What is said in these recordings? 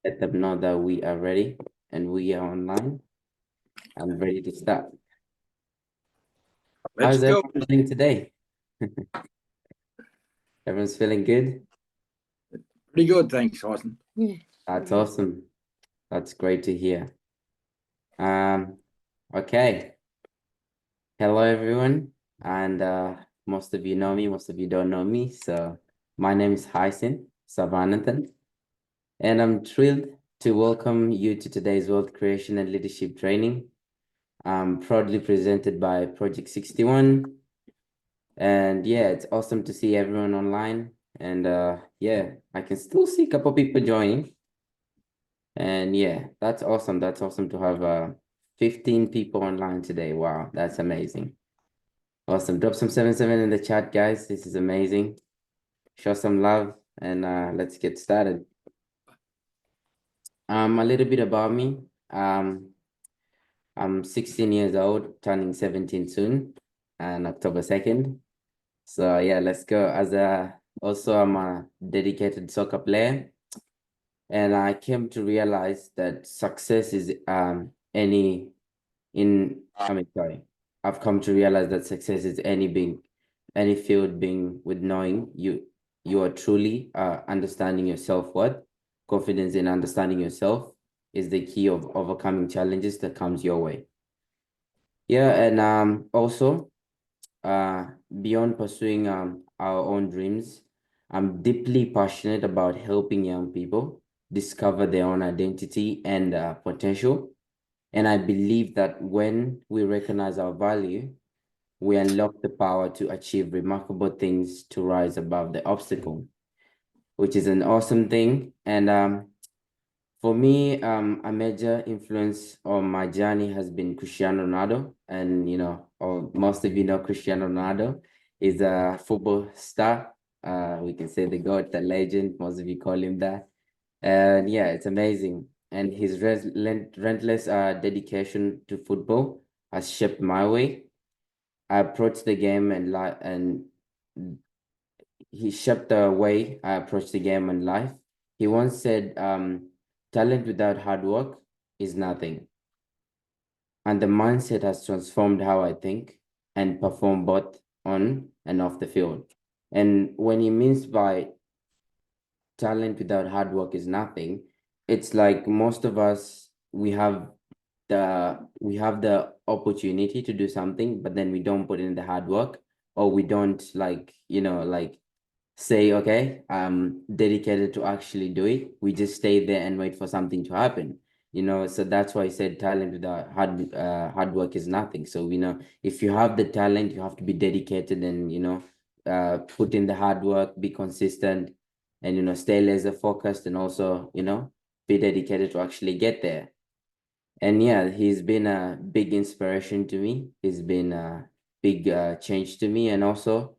Let them know that we are ready and we are online and ready to start. Let's How's go. everyone doing today? Everyone's feeling good? Pretty good, thanks, Austin. That's awesome. That's great to hear. Okay. Hello, everyone. And most of you know me, most of you don't know me. So my name is Hyacinth Savanathan, and I'm thrilled to welcome you to today's Wealth Creation and Leadership Training. Proudly presented by Project 61. And yeah, it's awesome to see everyone online. And yeah, I can still see a couple people joining. And yeah, that's awesome. That's awesome to have 15 people online today. Wow, that's amazing. Awesome. Drop some 77 in the chat, guys. This is amazing. Show some love and let's get started. A little bit about me. I'm 16 years old, turning 17 soon, and October 2nd. So yeah, let's go. Also I'm a dedicated soccer player, and I came to realize that success is I've come to realize that success is any field being with knowing you are truly understanding your self-worth. Confidence in understanding yourself is the key of overcoming challenges that comes your way. Yeah, and also beyond pursuing our own dreams, I'm deeply passionate about helping young people discover their own identity and potential. And I believe that when we recognize our value, we unlock the power to achieve remarkable things to rise above the obstacle, which is an awesome thing. And for me, a major influence on my journey has been Cristiano Ronaldo. And, or most of you know Cristiano Ronaldo is a football star. We can say the GOAT, the legend, most of you call him that. And yeah, it's amazing. And his relentless dedication to football has shaped my way. I approach the game and he shaped the way I approach the game and life. He once said, talent without hard work is nothing. And the mindset has transformed how I think and perform both on and off the field. And when he means by talent without hard work is nothing, it's like most of us, we have the opportunity to do something, but then we don't put in the hard work, or we don't like say, okay, I'm dedicated to actually do it. We just stay there and wait for something to happen. So that's why I said talent without hard work is nothing. So if you have the talent, you have to be dedicated and put in the hard work, be consistent, and stay laser focused, and also be dedicated to actually get there. And yeah, he's been a big inspiration to me. He's been a big change to me. And also,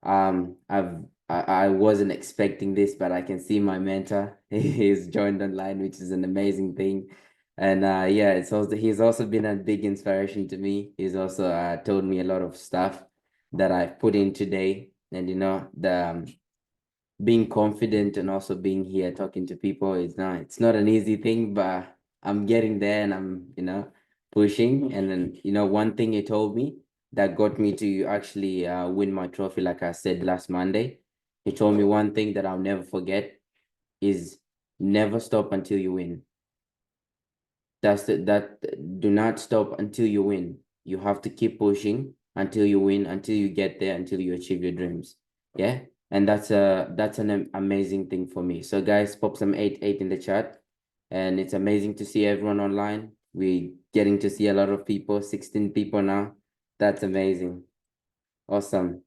I wasn't expecting this, but I can see my mentor. He's joined online, which is an amazing thing. And yeah, he's also been a big inspiration to me. He's also told me a lot of stuff that I've put in today. And the being confident and also being here talking to people is it's not an easy thing, but I'm getting there, and I'm pushing. And then one thing he told me that got me to actually win my trophy, like I said last Monday. He told me one thing that I'll never forget is never stop until you win. Do not stop until you win. You have to keep pushing until you win, until you get there, until you achieve your dreams. Yeah. And that's an amazing thing for me. So guys, pop some 8 in the chat. And it's amazing to see everyone online. We're getting to see a lot of people, 16 people now. That's amazing. Awesome.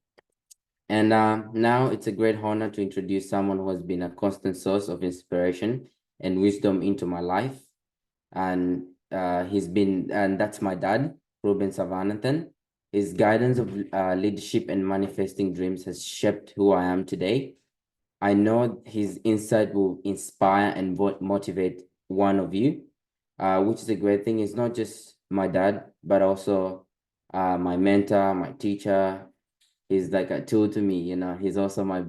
And now it's a great honor to introduce someone who has been a constant source of inspiration and wisdom into my life. And that's my dad, Ruben Savanathan. His guidance of leadership and manifesting dreams has shaped who I am today. I know his insight will inspire and motivate one of you, which is a great thing. It's not just my dad, but also my mentor, my teacher. He's like a tool to me. He's also my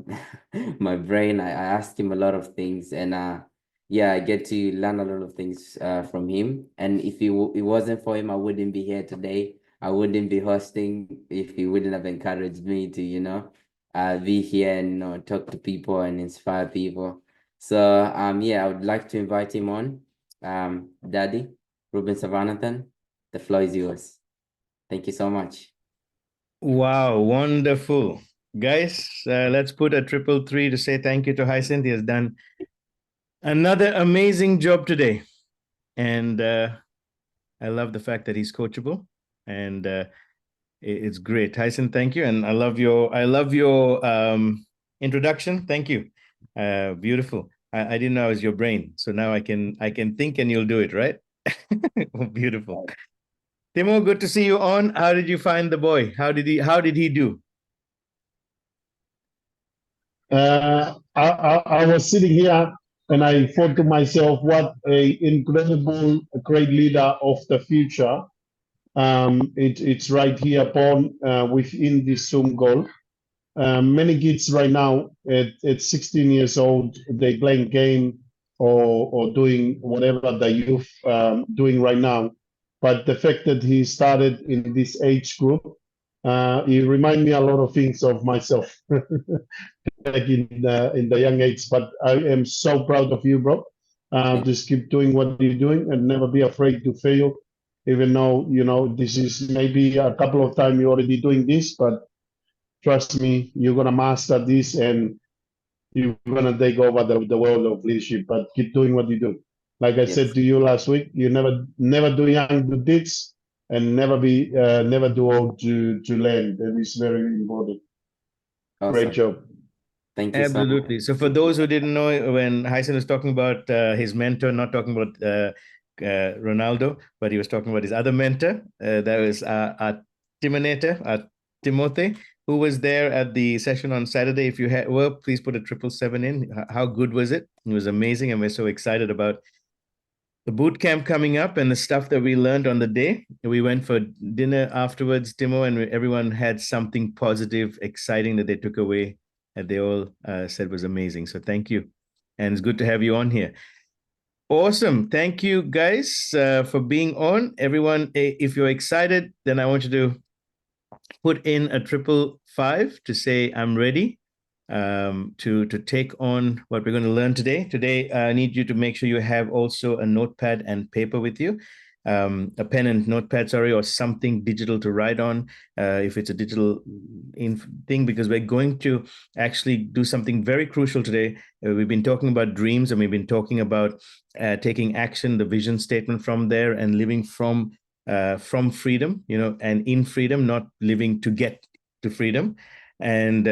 my brain. I ask him a lot of things, and yeah, I get to learn a lot of things from him. And if it wasn't for him, I wouldn't be here today. I wouldn't be hosting if he wouldn't have encouraged me to, be here and talk to people and inspire people. So yeah, I would like to invite him on. Daddy, Ruben Savanathan, the floor is yours. Thank you so much. Wow, wonderful. Guys, let's put a 333 to say thank you to Hyacinth. He has done another amazing job today. And I love the fact that he's coachable. And it's great. Tyson, thank you. And I love your introduction. Thank you. Beautiful. I didn't know it was your brain. So now I can think and you'll do it, right? Beautiful. Timo, good to see you on. How did you find the boy? How did he do? I was sitting here and I thought to myself, what a incredible, great leader of the future. It's right here upon within this Zoom goal. Many kids right now at 16 years old, they playing game or doing whatever the youth doing right now. But the fact that he started in this age group, he remind me a lot of things of myself. Back in the young age. But I am so proud of you, bro. Just keep doing what you're doing and never be afraid to fail. Even though this is maybe a couple of times you're already doing this, but trust me, you're gonna master this and you're gonna take over the world of leadership. But keep doing what you do. Like I said Yes, to you last week, you never do young do deeds and never do old to learn. That is very important. Great awesome. job. Thank you so much. Absolutely. So for those who didn't know, when Hyson was talking about his mentor, not talking about Ronaldo, but he was talking about his other mentor, that was our Timonator, Timothy, who was there at the session on Saturday. If you were, please put a 777 in. How good was it? It was amazing, and we're so excited about the boot camp coming up and the stuff that we learned on the day. We went for dinner afterwards, Timo, and everyone had something positive, exciting that they took away that they all said was amazing. So thank you. And it's good to have you on here. Awesome. Thank you, guys, for being on. Everyone, if you're excited, then I want you to put in a 555 to say, I'm ready to take on what we're going to learn today. Today, I need you to make sure you have also a notepad and paper with you, a pen and notepad, sorry, or something digital to write on, if it's a digital thing, because we're going to actually do something very crucial today. We've been talking about dreams and we've been talking about taking action, the vision statement from there, and living from freedom, and in freedom, not living to get to freedom. And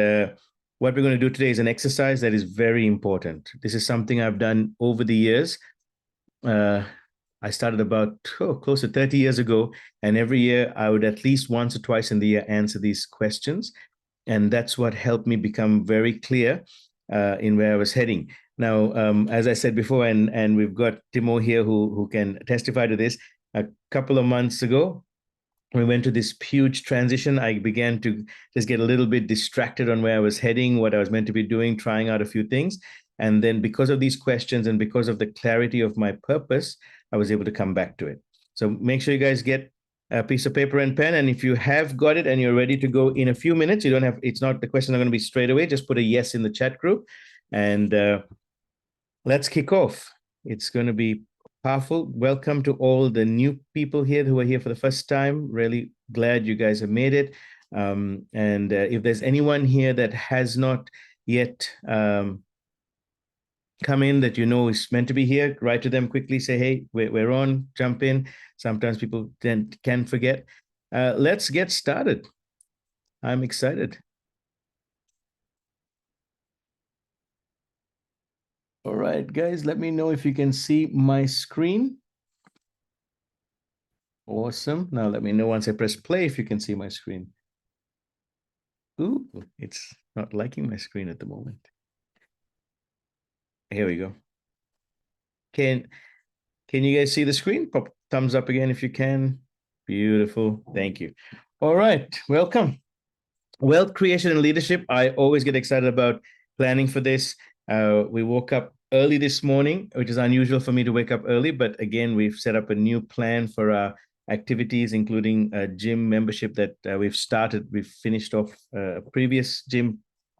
what we're going to do today is an exercise that is very important. This is something I've done over the years. I started about close to 30 years ago, and every year I would at least once or twice in the year answer these questions. And that's what helped me become very clear in where I was heading. Now, as I said before, and we've got Timo here who can testify to this, a couple of months ago, we went to this huge transition. I began to just get a little bit distracted on where I was heading, what I was meant to be doing, trying out a few things. And then because of these questions and because of the clarity of my purpose, I was able to come back to it. So make sure you guys get a piece of paper and pen. And if you have got it and you're ready to go in a few minutes, it's not, the questions are going to be straight away. Just put a yes in the chat group and let's kick off. It's going to be powerful. Welcome to all the new people here who are here for the first time. Really glad you guys have made it. And if there's anyone here that has not yet come in that is meant to be here, write to them quickly, say, hey, we're on, jump in. Sometimes people can forget. Let's get started. I'm excited. All right, guys, let me know if you can see my screen. Awesome. Now let me know once I press play if you can see my screen. Ooh, it's not liking my screen at the moment. Here we go. Can you guys see the screen? Pop thumbs up again if you can. Beautiful. Thank you. All right. Welcome. Wealth creation and leadership. I always get excited about planning for this. We woke up early this morning, which is unusual for me to wake up early. But again, we've set up a new plan for our activities, including a gym membership that we've started. We've finished off a previous gym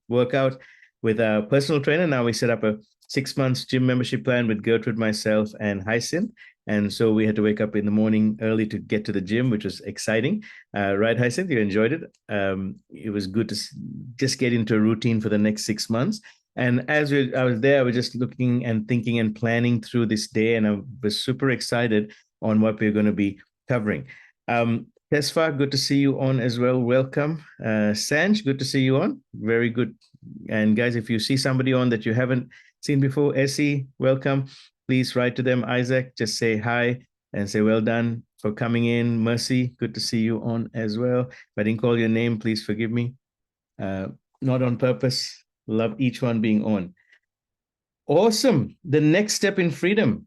workout with a personal trainer. Now we set up a 6 months gym membership plan with Gertrude, myself, and Hyacinth. And so we had to wake up in the morning early to get to the gym, which was exciting. Right, Hyacinth, you enjoyed it. It was good to just get into a routine for the next 6 months. And as I was there, I was just looking and thinking and planning through this day, and I was super excited on what we're going to be covering. Tesfa, good to see you on as well. Welcome. Sanj, good to see you on. Very good. And guys, if you see somebody on that you haven't seen before, Essie, welcome. Please write to them. Isaac, just say hi and say well done for coming in. Mercy, good to see you on as well. If I didn't call your name, please forgive me. Not on purpose. Love each one being on. Awesome. The next step in freedom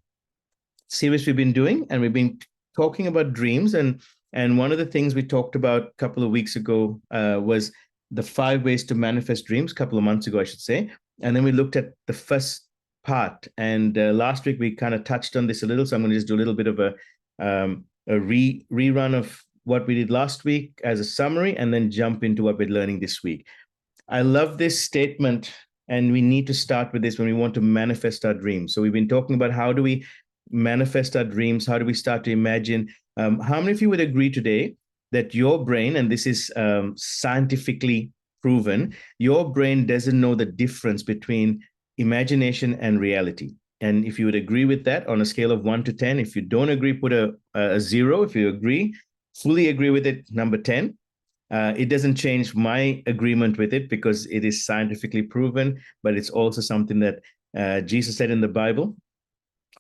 series we've been doing, and we've been talking about dreams. And one of the things we talked about a couple of weeks ago was the 5 ways to manifest dreams, a couple of months ago, I should say. And then we looked at the first part. And last week we kind of touched on this a little. So I'm going to just do a little bit of a rerun of what we did last week as a summary, and then jump into what we're learning this week. I love this statement, and we need to start with this when we want to manifest our dreams. So we've been talking about how do we manifest our dreams? How do we start to imagine? How many of you would agree today that your brain, and this is scientifically proven, your brain doesn't know the difference between imagination and reality? And if you would agree with that on a scale of 1 to 10, if you don't agree, put a 0. If you agree, fully agree with it, number 10. It doesn't change my agreement with it because it is scientifically proven, but it's also something that Jesus said in the Bible,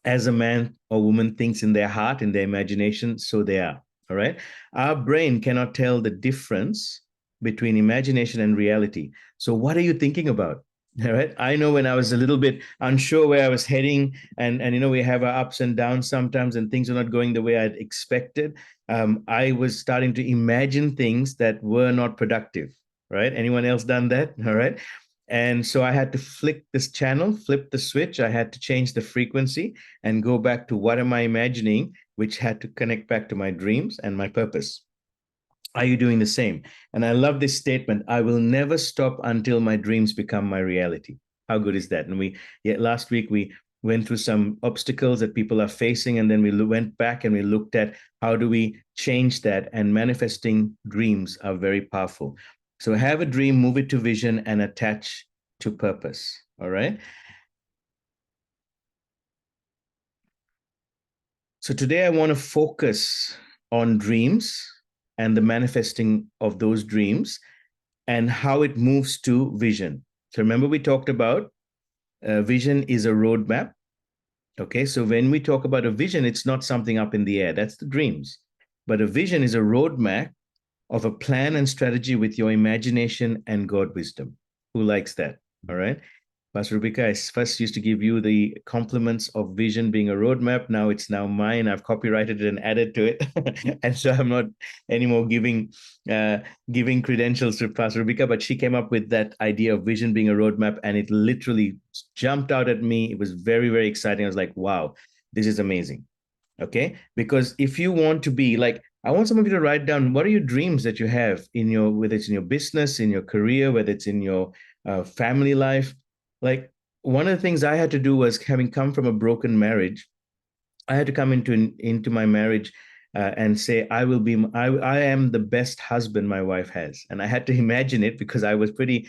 as a man or woman thinks in their heart, in their imagination, so they are. All right. Our brain cannot tell the difference between imagination and reality. So what are you thinking about? All right. I know when I was a little bit unsure where I was heading, and we have our ups and downs sometimes, and things are not going the way I'd expected. I was starting to imagine things that were not productive. Right. Anyone else done that? All right. And so I had to flip the switch. I had to change the frequency and go back to what am I imagining, which had to connect back to my dreams and my purpose. Are you doing the same? And I love this statement, I will never stop until my dreams become my reality. How good is that? And last week we went through some obstacles that people are facing, and then we went back and we looked at how do we change that, and manifesting dreams are very powerful. So have a dream, move it to vision, and attach to purpose. All right. So today I want to focus on dreams and the manifesting of those dreams and how it moves to vision. So remember, we talked about vision is a roadmap. Okay, so when we talk about a vision, it's not something up in the air. That's the dreams. But a vision is a roadmap of a plan and strategy with your imagination and God wisdom. Who likes that? All right. Pastor Rebecca, I first used to give you the compliments of vision being a roadmap. Now it's mine. I've copyrighted it and added to it. And so I'm not anymore giving credentials to Pastor Rebecca, but she came up with that idea of vision being a roadmap, and it literally jumped out at me. It was very, very exciting. I was like, wow, this is amazing. Okay. Because if you want to be like, I want some of you to write down, what are your dreams that you have whether it's in your business, in your career, whether it's in your family life. Like, one of the things I had to do was, having come from a broken marriage, I had to come into my marriage and say, I am the best husband my wife has. And I had to imagine it because I was pretty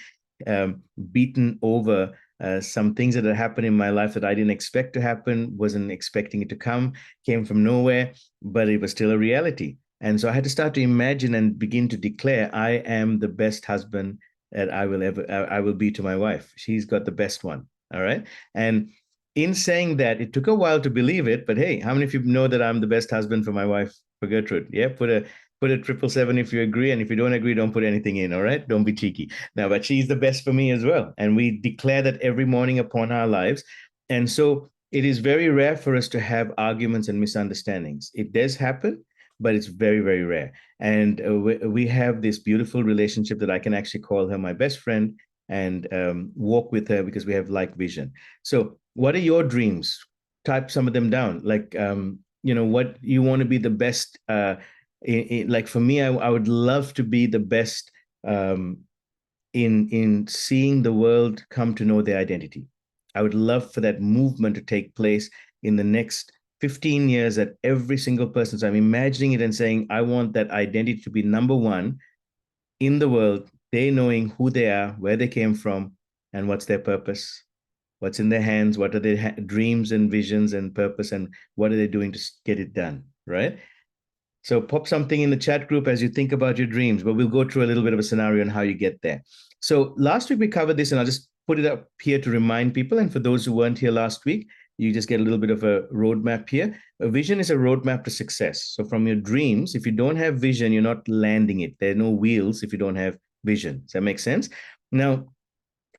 beaten over some things that had happened in my life that I didn't expect to happen, wasn't expecting it to come, came from nowhere, but it was still a reality. And so I had to start to imagine and begin to declare, I am the best husband that I will be to my wife. She's got the best one. All right. And in saying that, it took a while to believe it, but hey, how many of you know that I'm the best husband for my wife, for Gertrude? Yeah, put a 777 if you agree, and if you don't agree, don't put anything in. All right, don't be cheeky. Now, but she's the best for me as well, and we declare that every morning upon our lives. And so it is very rare for us to have arguments and misunderstandings. It does happen, but it's very, very rare. And we have this beautiful relationship that I can actually call her my best friend, and walk with her because we have like vision. So what are your dreams? Type some of them down. Like, what you want to be the best. Like for me, I would love to be the best in seeing the world come to know their identity. I would love for that movement to take place in the next 15 years, that every single person. So I'm imagining it and saying, I want that identity to be number one in the world, they knowing who they are, where they came from, and what's their purpose, what's in their hands, what are their dreams and visions and purpose, and what are they doing to get it done, right? So pop something in the chat group as you think about your dreams, but we'll go through a little bit of a scenario on how you get there. So last week we covered this, and I'll just put it up here to remind people. And for those who weren't here last week, you just get a little bit of a roadmap here. A vision is a roadmap to success. So from your dreams, if you don't have vision, you're not landing it. There are no wheels if you don't have vision. Does that make sense? Now,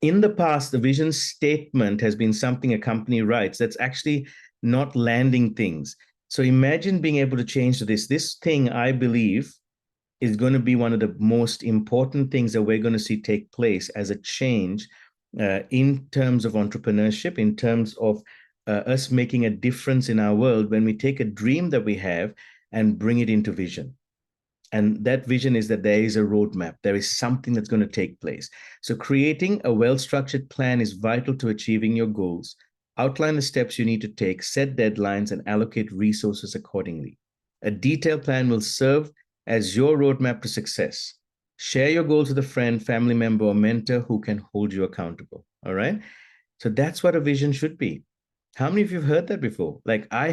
in the past, the vision statement has been something a company writes that's actually not landing things. So imagine being able to change this. This thing, I believe, is going to be one of the most important things that we're going to see take place as a change in terms of entrepreneurship, in terms of us making a difference in our world when we take a dream that we have and bring it into vision. And that vision is that there is a roadmap. There is something that's going to take place. So creating a well-structured plan is vital to achieving your goals. Outline the steps you need to take, set deadlines, and allocate resources accordingly. A detailed plan will serve as your roadmap to success. Share your goals with a friend, family member, or mentor who can hold you accountable. All right. So that's what a vision should be. How many of you have heard that before? Like I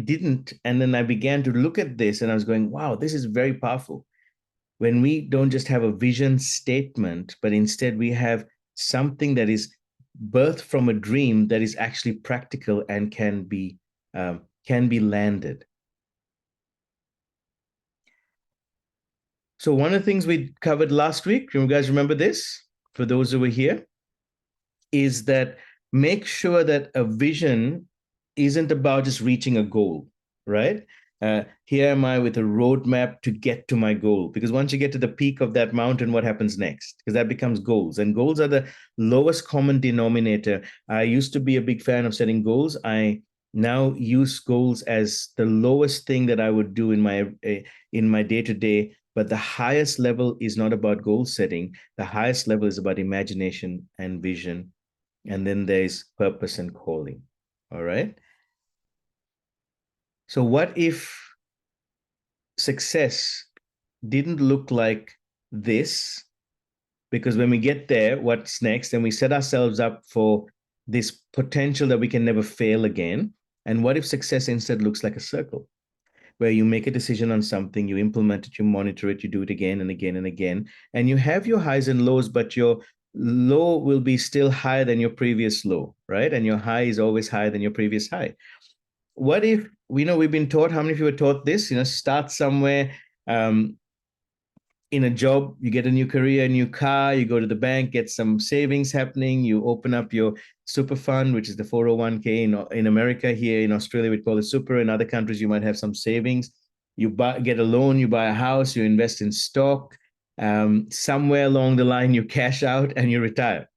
didn't. And then I began to look at this and I was going, wow, this is very powerful. When we don't just have a vision statement, but instead we have something that is birthed from a dream that is actually practical and can be landed. So one of the things we covered last week, you guys remember this? For those who were here, is that make sure that a vision isn't about just reaching a goal, right? Here am I with a roadmap to get to my goal. Because once you get to the peak of that mountain, what happens next? Because that becomes goals. And goals are the lowest common denominator. I used to be a big fan of setting goals. I now use goals as the lowest thing that I would do in my day-to-day. But the highest level is not about goal setting. The highest level is about imagination and vision. And then there's purpose and calling. All right. So what if success didn't look like this? Because when we get there, what's next? And we set ourselves up for this potential that we can never fail again. And what if success instead looks like a circle, where you make a decision on something, you implement it, you monitor it, you do it again and again and again, and you have your highs and lows, but your low will be still higher than your previous low, right? And your high is always higher than your previous high. What if, we've been taught, how many of you were taught this, start somewhere, in a job, you get a new career, a new car, you go to the bank, get some savings happening, you open up your super fund, which is the 401k in America. Here in Australia, we call it super. In other countries, you might have some savings. You get a loan, you buy a house, you invest in stock. Somewhere along the line, you cash out and you retire,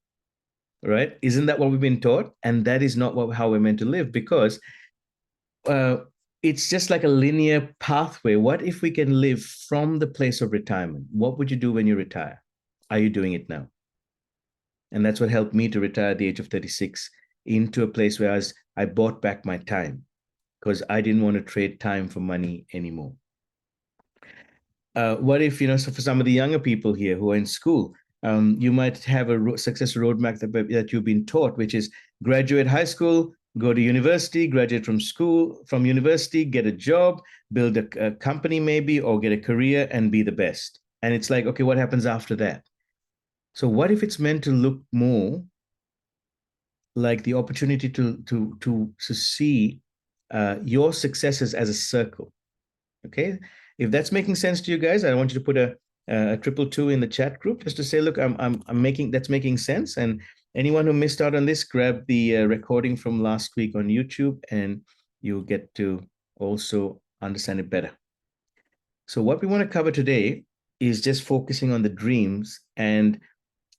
right? Isn't that what we've been taught? And that is not how we're meant to live, because it's just like a linear pathway. What if we can live from the place of retirement? What would you do when you retire? Are you doing it now? And that's what helped me to retire at the age of 36 into a place where I bought back my time, because I didn't want to trade time for money anymore. What if, so for some of the younger people here who are in school, you might have a success roadmap that you've been taught, which is graduate high school, go to university, graduate from university, get a job, build a company maybe, or get a career and be the best. And it's like, okay, what happens after that? So what if it's meant to look more like the opportunity to see your successes as a circle? Okay. If that's making sense to you guys, I want you to put a 222 in the chat group just to say, look, that's making sense. And anyone who missed out on this, grab the recording from last week on YouTube and you'll get to also understand it better. So what we want to cover today is just focusing on the dreams and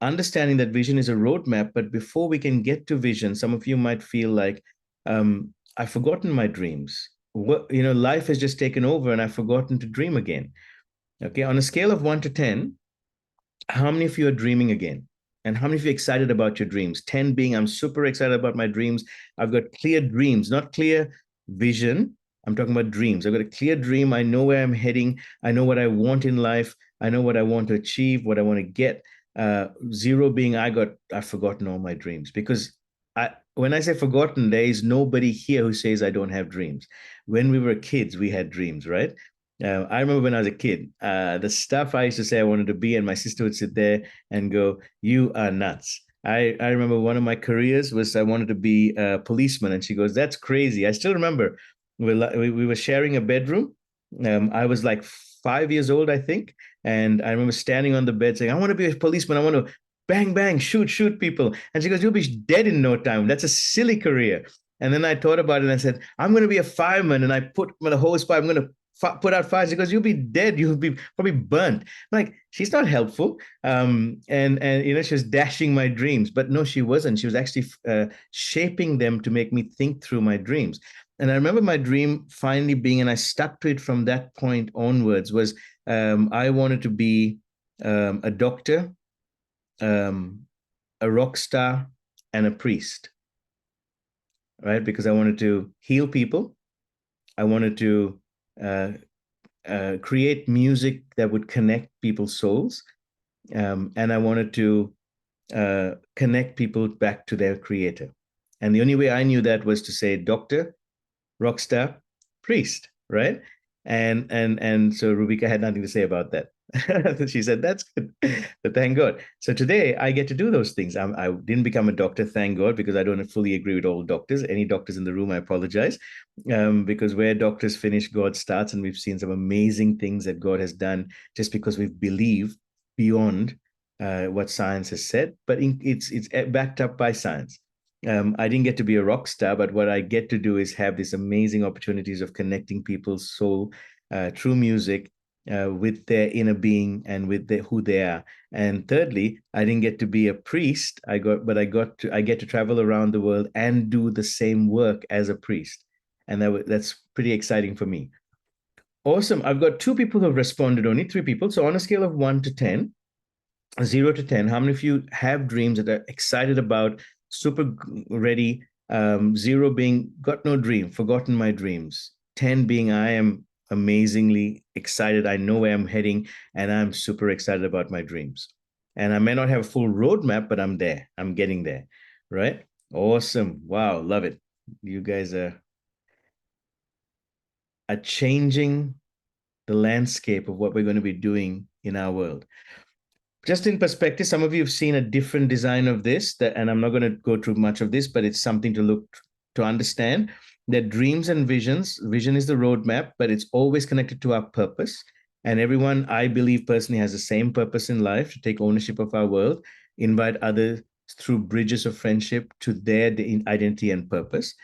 understanding that vision is a roadmap, but before we can get to vision, some of you might feel like, I've forgotten my dreams. Life has just taken over and I've forgotten to dream again. Okay, on a scale of 1 to 10, how many of you are dreaming again? And how many of you are excited about your dreams? 10 being, I'm super excited about my dreams. I've got clear dreams, not clear vision. I'm talking about dreams. I've got a clear dream. I know where I'm heading. I know what I want in life. I know what I want to achieve, what I want to get. 0 being, I've forgotten all my dreams. Because when I say forgotten, there is nobody here who says I don't have dreams. When we were kids, we had dreams, right? I remember when I was a kid, the stuff I used to say I wanted to be, and my sister would sit there and go, "You are nuts." I remember one of my careers was I wanted to be a policeman, and she goes, "That's crazy." I still remember we were sharing a bedroom. I was like 5 years old, I think, and I remember standing on the bed saying, "I want to be a policeman. I want to bang, bang, shoot people." And she goes, "You'll be dead in no time. That's a silly career." And then I thought about it and I said, "I'm going to be a fireman." And I put the hose pipe, I'm going to put out fires. She goes, "You'll be dead. You'll be probably burnt." Like, she's not helpful. And she was dashing my dreams, but no, she wasn't. She was actually shaping them to make me think through my dreams. And I remember my dream finally being, and I stuck to it from that point onwards, was I wanted to be a doctor, a rock star, and a priest, right? Because I wanted to heal people. I wanted to create music that would connect people's souls. And I wanted to connect people back to their creator. And the only way I knew that was to say doctor, rock star, priest, right? And so Rubika had nothing to say about that. She said, "That's good." But thank God. So today I get to do those things. I didn't become a doctor, thank God, because I don't fully agree with all doctors. Any doctors in the room, I apologize. Because where doctors finish, God starts. And we've seen some amazing things that God has done just because we've believed beyond what science has said. But it's backed up by science. I didn't get to be a rock star, but what I get to do is have these amazing opportunities of connecting people's soul through music with their inner being and with who they are. And thirdly, I didn't get to be a priest. I get to travel around the world and do the same work as a priest, and that's pretty exciting for me. Awesome. I've got 2 people who have responded, only 3 people. So on a scale of 1 to 10, 0 to 10, how many of you have dreams that are excited about, super ready? 0 being got no dream, forgotten my dreams. 10 being I am amazingly excited. I know where I'm heading and I'm super excited about my dreams. And I may not have a full roadmap, but I'm there. I'm getting there, right? Awesome. Wow. Love it. You guys are changing the landscape of what we're going to be doing in our world. Just in perspective, some of you have seen a different design of this, and I'm not going to go through much of this, but it's something to understand that dreams and vision is the roadmap, but it's always connected to our purpose. And everyone, I believe personally, has the same purpose in life, to take ownership of our world, invite others through bridges of friendship to their identity and purpose.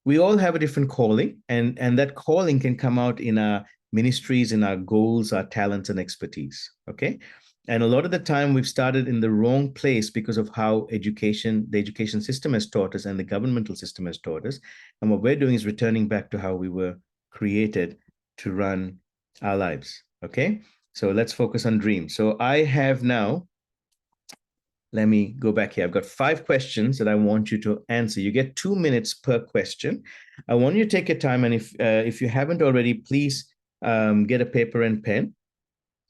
We all have a different calling, and that calling can come out in our ministries, in our goals, our talents and expertise, okay? And a lot of the time we've started in the wrong place because of how the education system has taught us and the governmental system has taught us. And what we're doing is returning back to how we were created to run our lives, okay? So let's focus on dreams. So I have now, let me go back here. I've got 5 questions that I want you to answer. You get 2 minutes per question. I want you to take your time. And if you haven't already, please get a paper and pen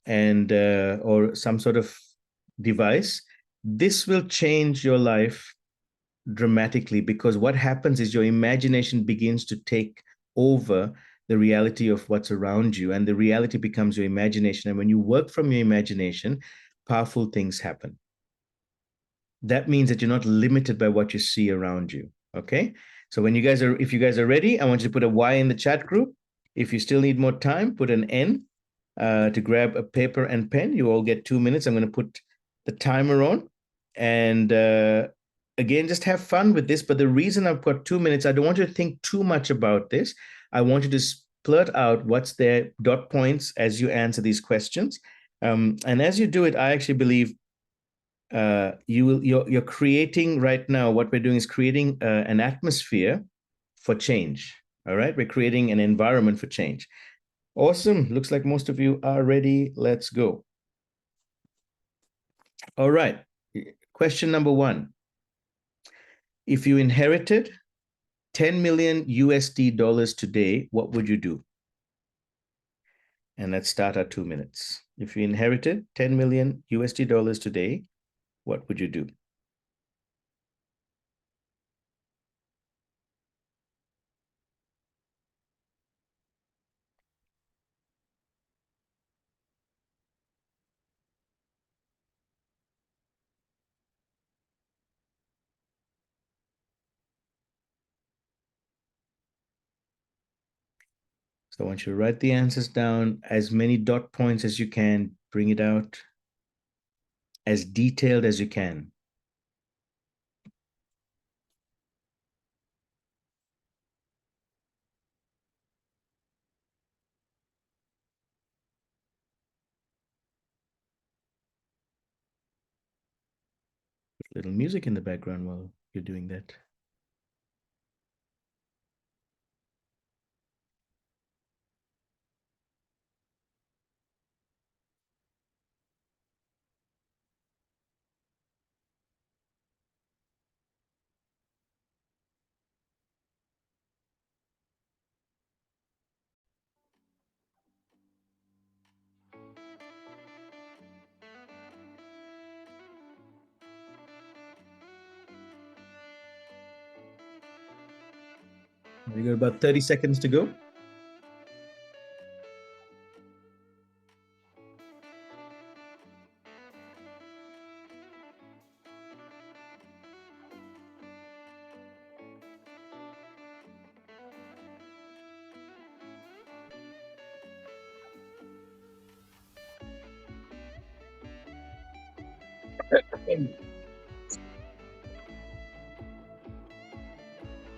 and or some sort of device. This will change your life dramatically, because what happens is your imagination begins to take over the reality of what's around you, and the reality becomes your imagination. And when you work from your imagination, powerful things happen. That means that you're not limited by what you see around you, okay? So if you guys are ready, I want you to put a Y in the chat group. If you still need more time, put an N to grab a paper and pen. You all get 2 minutes. I'm going to put the timer on. And again, just have fun with this. But the reason I've got 2 minutes, I don't want you to think too much about this. I want you to splurt out what's their dot points as you answer these questions. And as you do it, I actually believe you're creating right now, what we're doing is creating an atmosphere for change. All right, we're creating an environment for change. Awesome. Looks like most of you are ready. Let's go. All right. Question number 1. If you inherited 10 million USD dollars today, what would you do? And let's start our 2 minutes. If you inherited 10 million USD dollars today, what would you do? So I want you to write the answers down, as many dot points as you can, bring it out as detailed as you can. Put a little music in the background while you're doing that. We got about 30 seconds to go.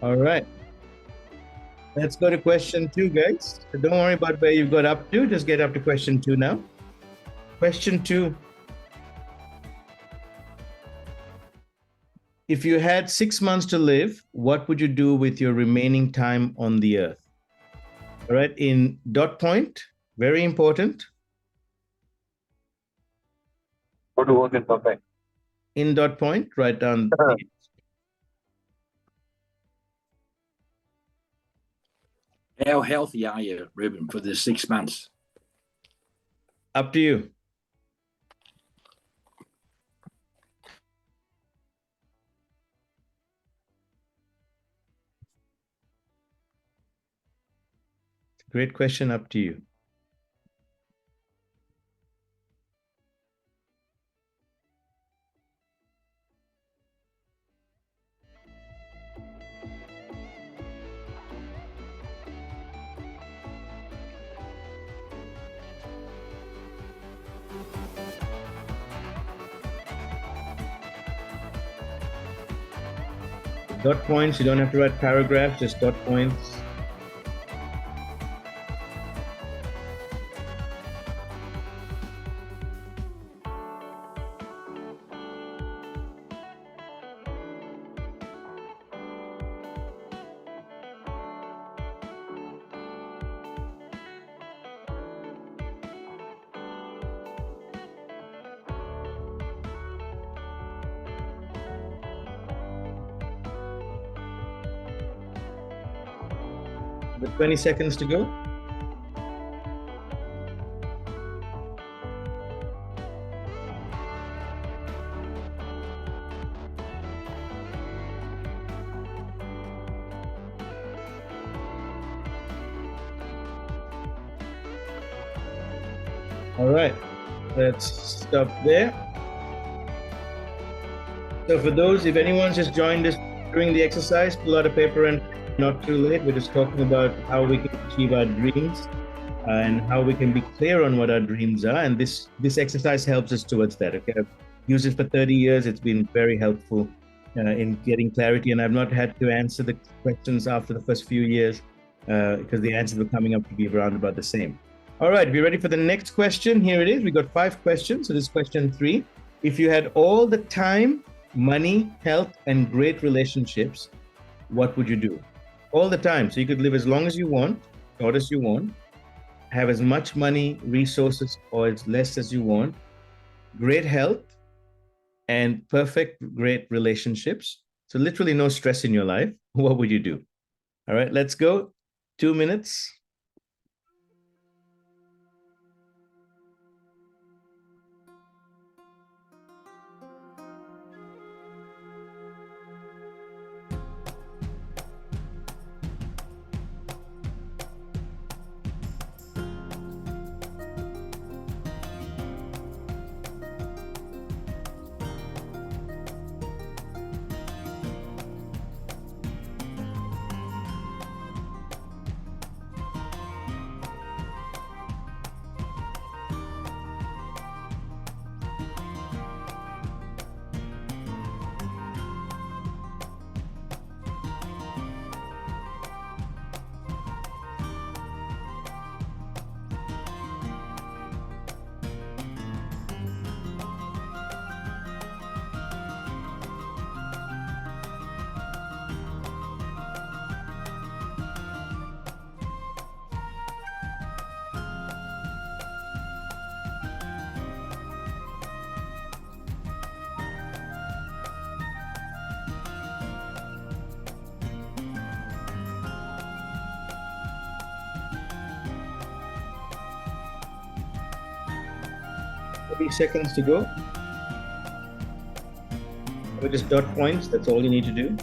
All right. Let's go to question 2, guys. So don't worry about where you've got up to. Just get up to question 2 now. Question 2. If you had 6 months to live, what would you do with your remaining time on the earth? All right. In dot point, very important. Go to work in Bombay. In dot point, write down. How healthy are you, Ruben, for the 6 months? Up to you. Great question. Up to you. Dot points. You don't have to write paragraphs, just dot points. With 20 seconds to go. All right, let's stop there. So for those, if anyone's just joined us during the exercise, pull out a paper and not too late. We're just talking about how we can achieve our dreams and how we can be clear on what our dreams are. And this exercise helps us towards that. Okay, I've used it for 30 years. It's been very helpful in getting clarity. And I've not had to answer the questions after the first few years because the answers were coming up to be around about the same. All right, we're ready for the next question. Here it is. We got 5 questions. So this is question 3. If you had all the time, money, health, and great relationships, what would you do? All the time. So you could live as long as you want, short as you want, have as much money, resources, or as less as you want, great health, and perfect, great relationships. So literally no stress in your life. What would you do? All right, let's go. 2 minutes. Seconds to go. Or just dot points, that's all you need to do.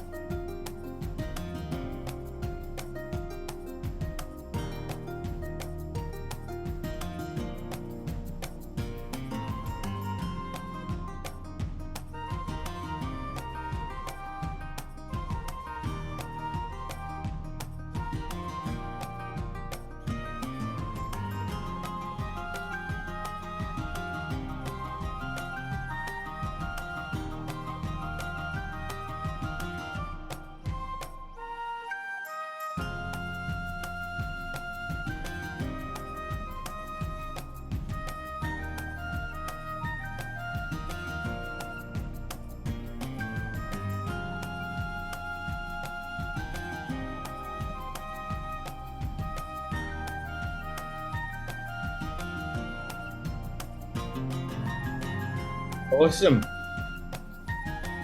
Awesome.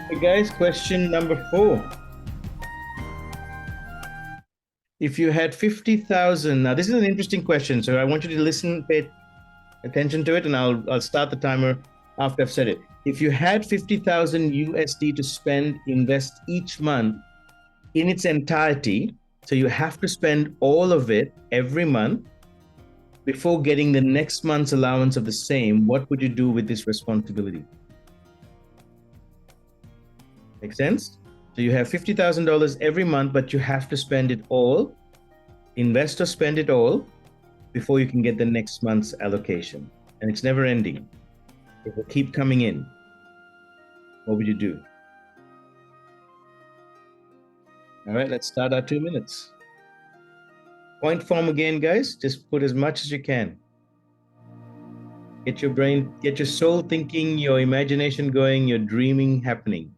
Hey guys, question number 4. If you had 50,000, now this is an interesting question, so I want you to listen, pay attention to it, and I'll start the timer after I've said it. If you had 50,000 USD to spend, invest each month in its entirety, so you have to spend all of it every month before getting the next month's allowance of the same, what would you do with this responsibility? Make sense? So you have $50,000 every month, but you have to spend it all, invest or spend it all, before you can get the next month's allocation. And it's never ending. It will keep coming in. What would you do? All right, let's start our 2 minutes. Point form again, guys. Just put as much as you can. Get your brain, get your soul thinking, your imagination going, your dreaming happening.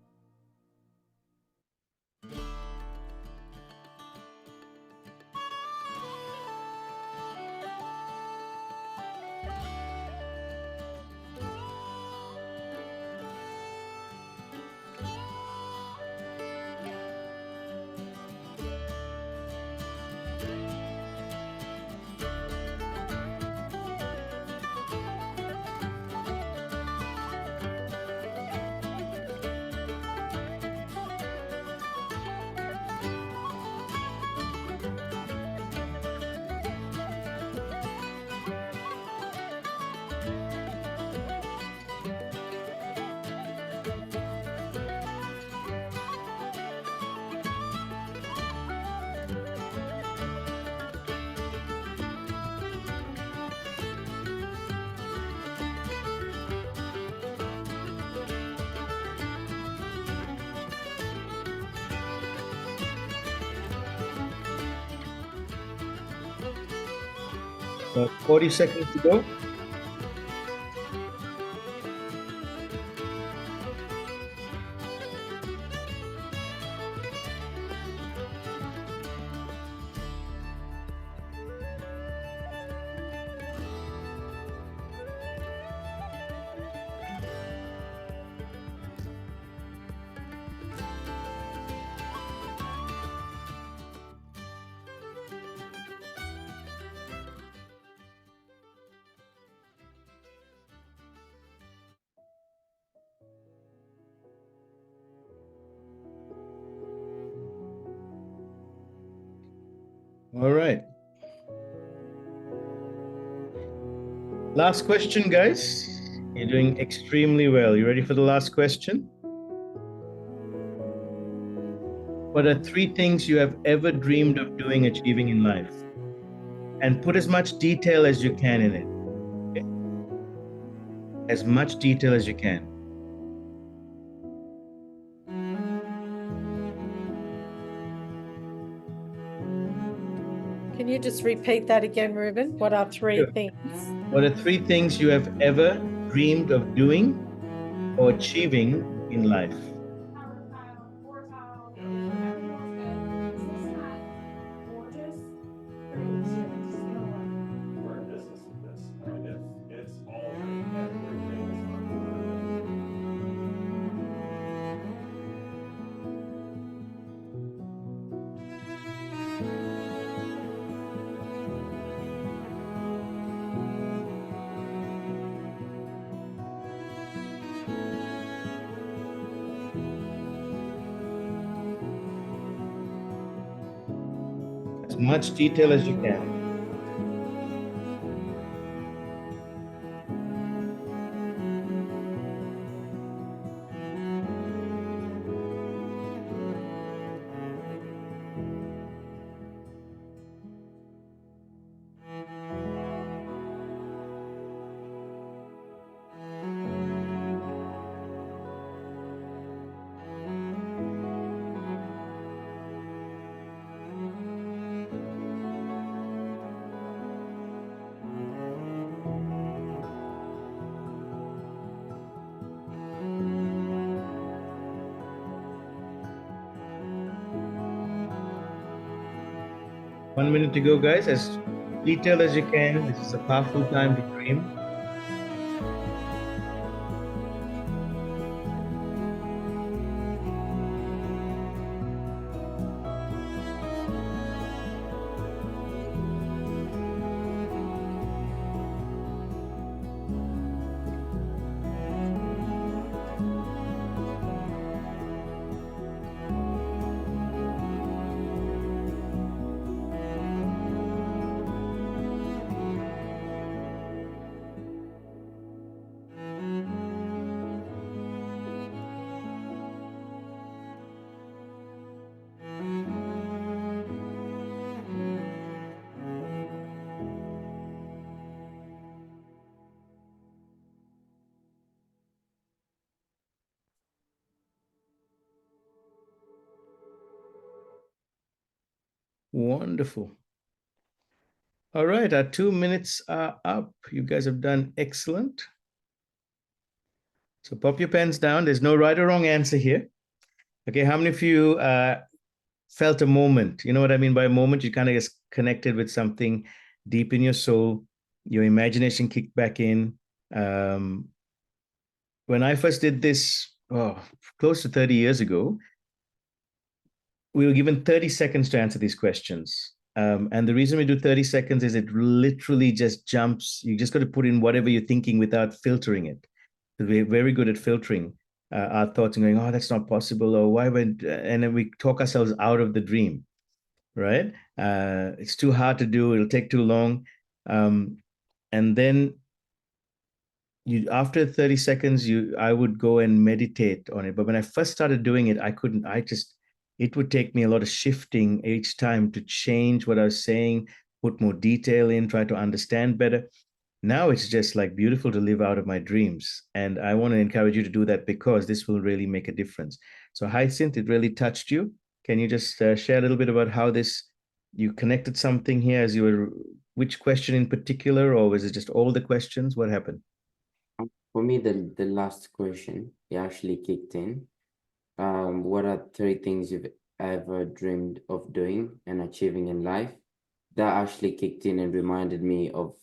So 40 seconds to go. All right. Last question, guys. You're doing extremely well. You ready for the last question? What are 3 things you have ever dreamed of doing, achieving in life? And put as much detail as you can in it. Okay? As much detail as you can. Can you just repeat that again, Ruben? What are 3 Sure. things? What are 3 things you have ever dreamed of doing or achieving in life? As much detail as you can. One minute to go, guys. As detailed as you can. This is a powerful time to dream. Wonderful. All right, our 2 minutes are up. You guys have done excellent. So pop your pens down. There's no right or wrong answer here. Okay, how many of you felt a moment? You know what I mean by a moment? You kind of just connected with something deep in your soul. Your imagination kicked back in. When I first did this, close to 30 years ago, we were given 30 seconds to answer these questions. And the reason we do 30 seconds is it literally just jumps. You just got to put in whatever you're thinking without filtering it. We're very good at filtering our thoughts and going, oh, that's not possible, or why went, and then we talk ourselves out of the dream, right? It's too hard to do. It'll take too long. And then you, after 30 seconds, I would go and meditate on it. But when I first started doing it, I couldn't. It would take me a lot of shifting each time to change what I was saying, put more detail in, try to understand better. Now it's just like beautiful to live out of my dreams. And I want to encourage you to do that because this will really make a difference. So Hyacinth, it really touched you. Can you just share a little bit about how you connected something here as you were, which question in particular, or was it just all the questions? What happened? For me, the last question, it actually kicked in. What are 3 things you've ever dreamed of doing and achieving in life? That actually kicked in and reminded me of,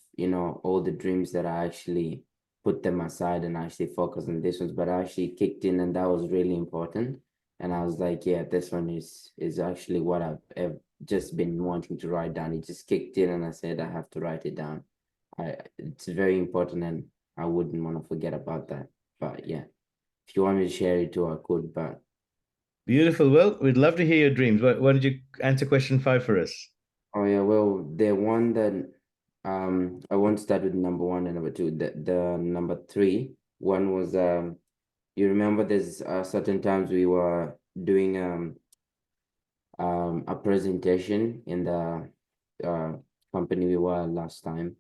all the dreams that I actually put them aside and actually focus on this ones, but I actually kicked in and that was really important. And I was like, yeah, this one is actually what I've just been wanting to write down. It just kicked in and I said, I have to write it down. It's very important and I wouldn't want to forget about that. But yeah, if you want me to share it too, I could, but. Beautiful. Well, we'd love to hear your dreams. Why don't you answer question 5 for us? Oh yeah, well, the one that I won't start with number one and number two. The number three one was you remember there's certain times we were doing a presentation in the company we were last time.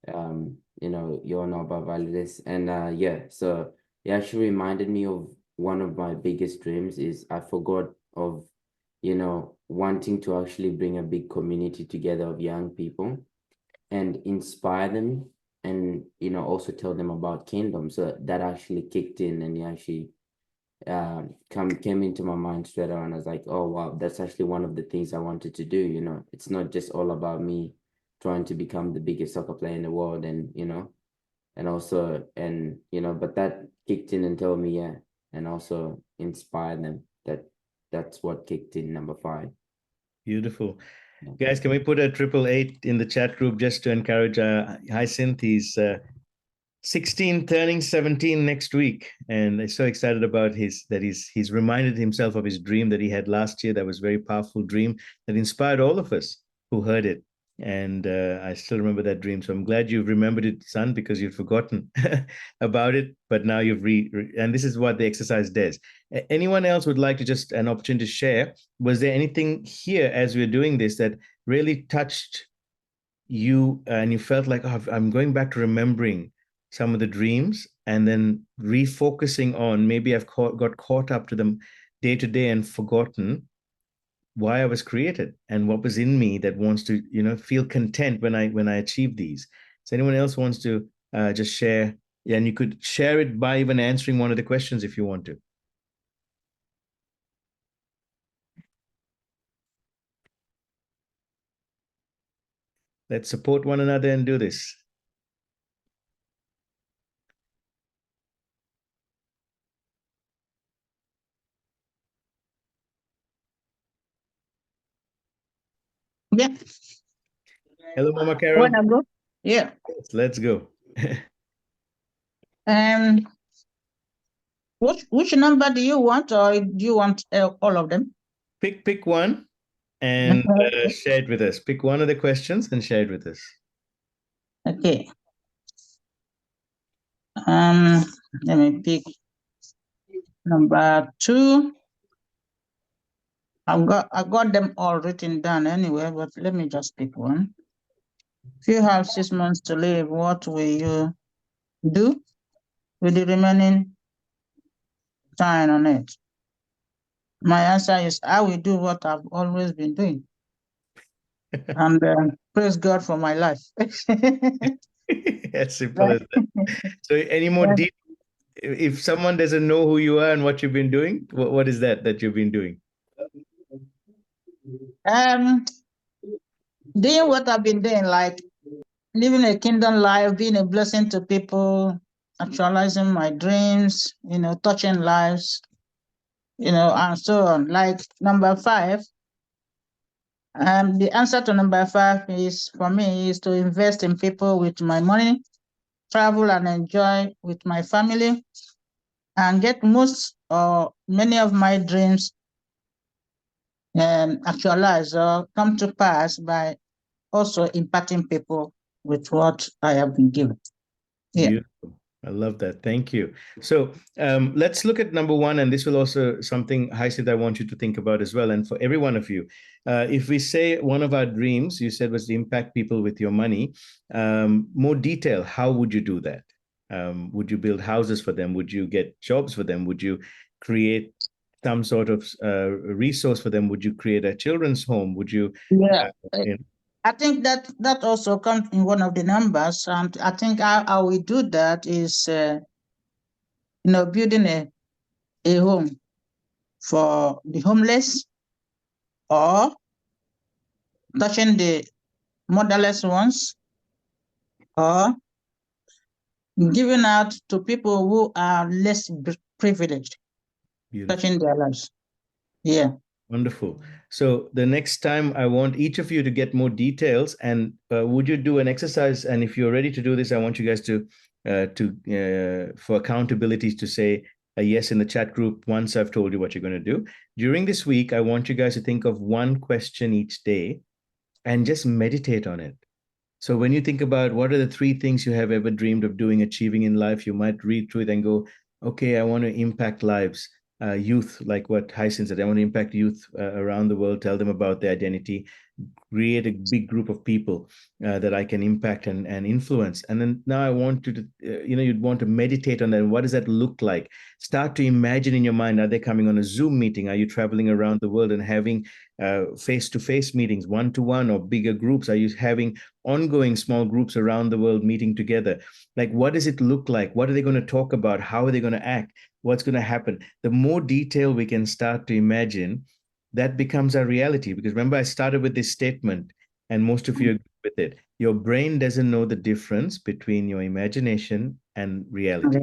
You all know about Valides. And yeah, so it actually reminded me of one of my biggest dreams is I forgot of, wanting to actually bring a big community together of young people and inspire them and, also tell them about kingdom. So that actually kicked in and it actually came into my mind straight away, and I was like, oh wow, that's actually one of the things I wanted to do. It's not just all about me trying to become the biggest soccer player in the world, but that kicked in and told me, yeah, and also inspired them. That's what kicked in number 5. Beautiful. Yeah. Guys, can we put a 888 in the chat group just to encourage Hyacinth? He's 16, turning 17 next week, and I'm so excited about he's reminded himself of his dream that he had last year. That was a very powerful dream that inspired all of us who heard it. And I still remember that dream. So I'm glad you've remembered it, son, because you'd forgotten about it. But now you've and this is what the exercise does. Anyone else would like to just an opportunity to share? Was there anything here as we're doing this that really touched you and you felt like, oh, I'm going back to remembering some of the dreams and then refocusing on maybe I've got caught up to them day to day and forgotten why I was created and what was in me that wants to, feel content when I achieve these. So anyone else wants to just share? Yeah, and you could share it by even answering one of the questions if you want to. Let's support one another and do this. Yeah. Hello, Mama Carol. Wanna go? Yeah. Let's go. Which number do you want, or do you want all of them? Pick one and share it with us. Pick one of the questions and share it with us. Okay. Let me pick number 2. I got them all written down anyway, but let me just pick one. If you have 6 months to live, what will you do with the remaining time on it? My answer is I will do what I've always been doing. And praise God for my life. As simple as that. So any more deep, if someone doesn't know who you are and what you've been doing, what is that you've been doing? Doing what I've been doing, like living a kingdom life, being a blessing to people, actualizing my dreams, touching lives, and so on. Like number 5, the answer to number 5 is, for me, is to invest in people with my money, travel and enjoy with my family, and get most or many of my dreams actualized or come to pass by also impacting people with what I have been given. Yeah. Beautiful. I love that. Thank you. So let's look at number 1, and this will also something, Hyacinth, I want you to think about as well. And for every one of you, if we say one of our dreams, you said, was to impact people with your money, more detail, how would you do that? Would you build houses for them? Would you get jobs for them? Would you create some sort of resource for them? Would you create a children's home? Would you? Yeah. I think that also comes in one of the numbers, and I think how we do that is, building a home for the homeless, or touching the motherless ones, or giving out to people who are less privileged, Beautiful. touching their lives. Yeah. Wonderful. So the next time I want each of you to get more details, and would you do an exercise? And if you're ready to do this, I want you guys to for accountability to say a yes in the chat group once I've told you what you're going to do. During this week, I want you guys to think of one question each day and just meditate on it. So when you think about what are the 3 things you have ever dreamed of doing, achieving in life, you might read through it and go, okay, I want to impact lives, youth, like what Hyson said. I want to impact youth around the world, tell them about their identity, create a big group of people that I can impact and influence. And then now I want to, you'd want to meditate on that. What does that look like? Start to imagine in your mind, are they coming on a Zoom meeting? Are you traveling around the world and having face-to-face meetings, one-to-one or bigger groups? Are you having ongoing small groups around the world meeting together? Like, what does it look like? What are they going to talk about? How are they going to act? What's going to happen? The more detail we can start to imagine, that becomes our reality. Because remember, I started with this statement, and most of you agree with it. Your brain doesn't know the difference between your imagination and reality.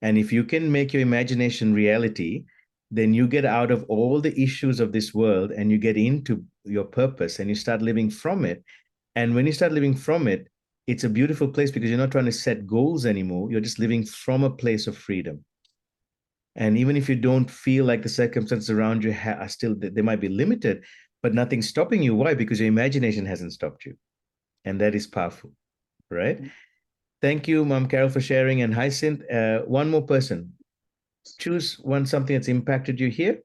And if you can make your imagination reality, then you get out of all the issues of this world and you get into your purpose and you start living from it. And when you start living from it, it's a beautiful place because you're not trying to set goals anymore. You're just living from a place of freedom. And even if you don't feel like the circumstances around you are still, they might be limited, but nothing's stopping you. Why? Because your imagination hasn't stopped you. And that is powerful, right? Thank you, Mom Carol, for sharing. And Hyacinth, one more person. Choose something that's impacted you here.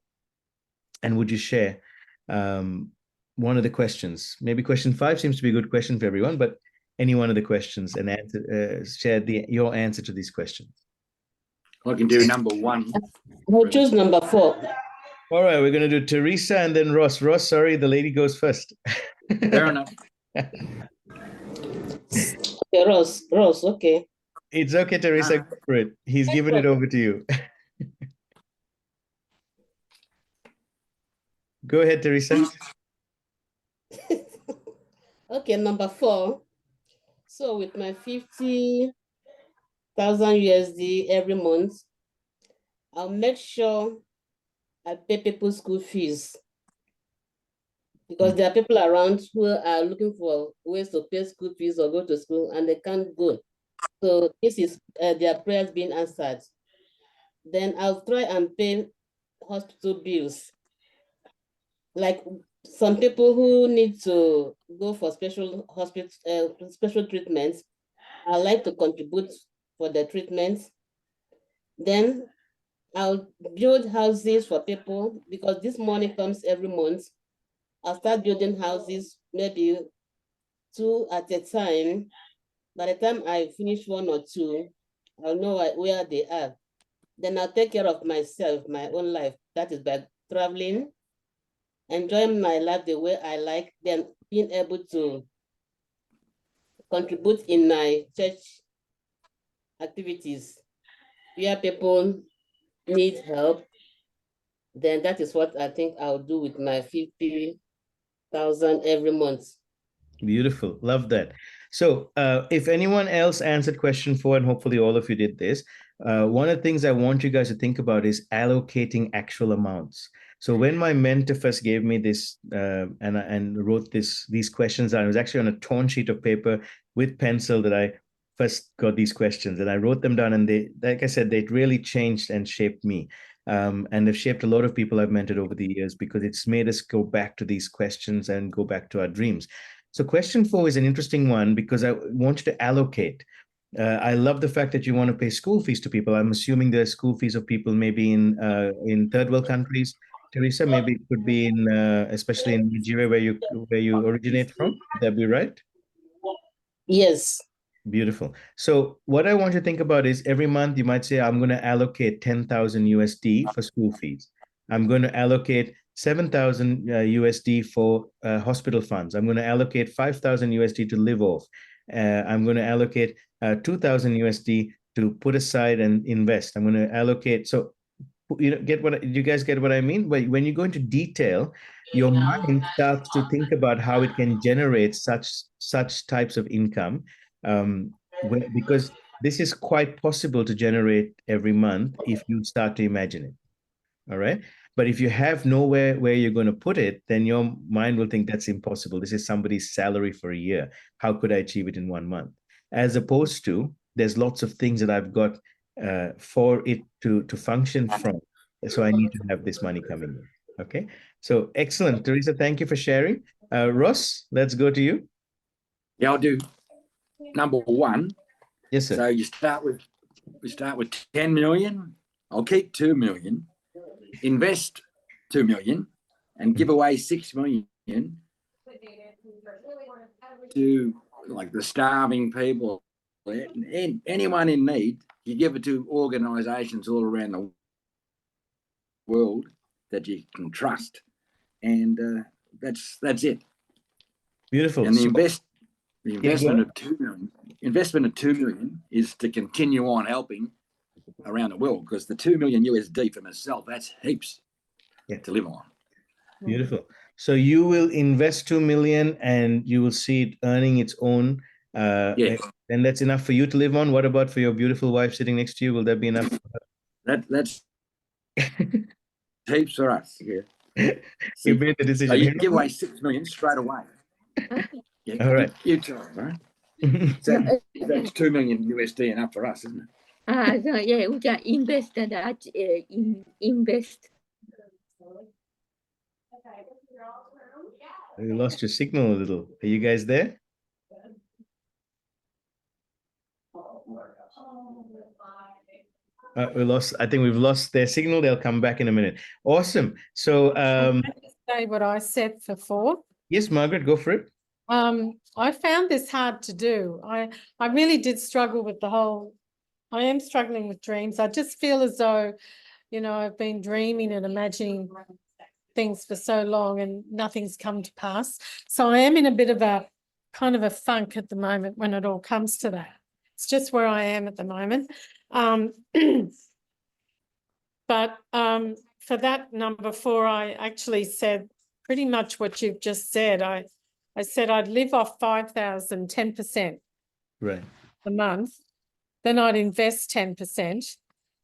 And would you share one of the questions? Maybe question 5 seems to be a good question for everyone, but any one of the questions and share your answer to these questions. I can do number 1. We'll choose number 4. All right, we're going to do Teresa and then Ross. Ross, sorry, the lady goes first. Fair enough. Okay, Ross, okay. It's okay, Teresa, go for it. He's given it over to you. Go ahead, Teresa. Okay, number 4. So with my 50,000 USD every month, I'll make sure I pay people's school fees. Because there are people around who are looking for ways to pay school fees or go to school and they can't go. So this is their prayers being answered. Then I'll try and pay hospital bills. Like some people who need to go for special treatments, I like to contribute for the treatments. Then I'll build houses for people because this money comes every month. I'll start building houses, maybe 2 at a time. By the time I finish 1 or 2, I'll know where they are. Then I'll take care of myself, my own life. That is by traveling, enjoying my life the way I like, then being able to contribute in my church activities where people need help. Then that is what I think I'll do with my 50,000 every month. Beautiful. Love that. So if anyone else answered question 4, and hopefully all of you did this, one of the things I want you guys to think about is allocating actual amounts. So when my mentor first gave me this and wrote these questions down, it was actually on a torn sheet of paper with pencil that I first got these questions, and I wrote them down, and they, like I said, they really changed and shaped me. And they've shaped a lot of people I've mentored over the years because it's made us go back to these questions and go back to our dreams. So question 4 is an interesting one because I want you to allocate. I love the fact that you want to pay school fees to people. I'm assuming the school fees of people maybe in third world countries. Teresa, maybe it could be in especially in Nigeria where you originate from. Would that be right? Yes. Beautiful. So what I want you to think about is every month you might say, I'm going to allocate 10,000 USD for school fees. I'm going to allocate 7,000 USD for hospital funds. I'm going to allocate 5,000 USD to live off. I'm going to allocate 2,000 USD to put aside and invest. I'm going to allocate. So you guys get what I mean? But when you go into detail, your mind starts to think about how it can generate such types of income. Because this is quite possible to generate every month if you start to imagine it. All right. But if you have nowhere where you're going to put it, then your mind will think that's impossible. This is somebody's salary for a year. How could I achieve it in 1 month? As opposed to, there's lots of things that I've got for it to function from. So I need to have this money coming in. Okay. So excellent. Teresa, thank you for sharing. Ross, let's go to you. Yeah, I'll do number one. Yes, sir. So we start with 10 million. I'll keep 2 million, invest 2 million, and give away 6 million to like the starving people, and anyone in need. You give it to organisations all around the world that you can trust, and that's it. Beautiful. And the So- investment of 2 million. Investment of 2 million is to continue on helping around the world, because the 2 million USD for myself, that's heaps to live on. Beautiful. So you will invest 2 million and you will see it earning its own. Yes. And that's enough for you to live on. What about for your beautiful wife sitting next to you? Will that be enough? That's heaps for us. Yeah. You made the So decision. you give away 6 million straight away. Yeah, All right. You tell them, right? So that's 2 million USD and up for us, isn't it? So yeah, we can invest that invest. You lost your signal a little. Are you guys there? I think we've lost their signal. They'll come back in a minute. Awesome. So Say what I said for 4. yes, Margaret, go for it. I found this hard to do. I really did struggle with the whole. I am struggling with dreams. I just feel as though, I've been dreaming and imagining things for so long and nothing's come to pass. So I am in a bit of a kind of a funk at the moment when it all comes to that. It's just where I am at the moment. But for that number 4, I actually said pretty much what you've just said. I said I'd live off 5,000, 10% Right. a month. Then I'd invest 10%,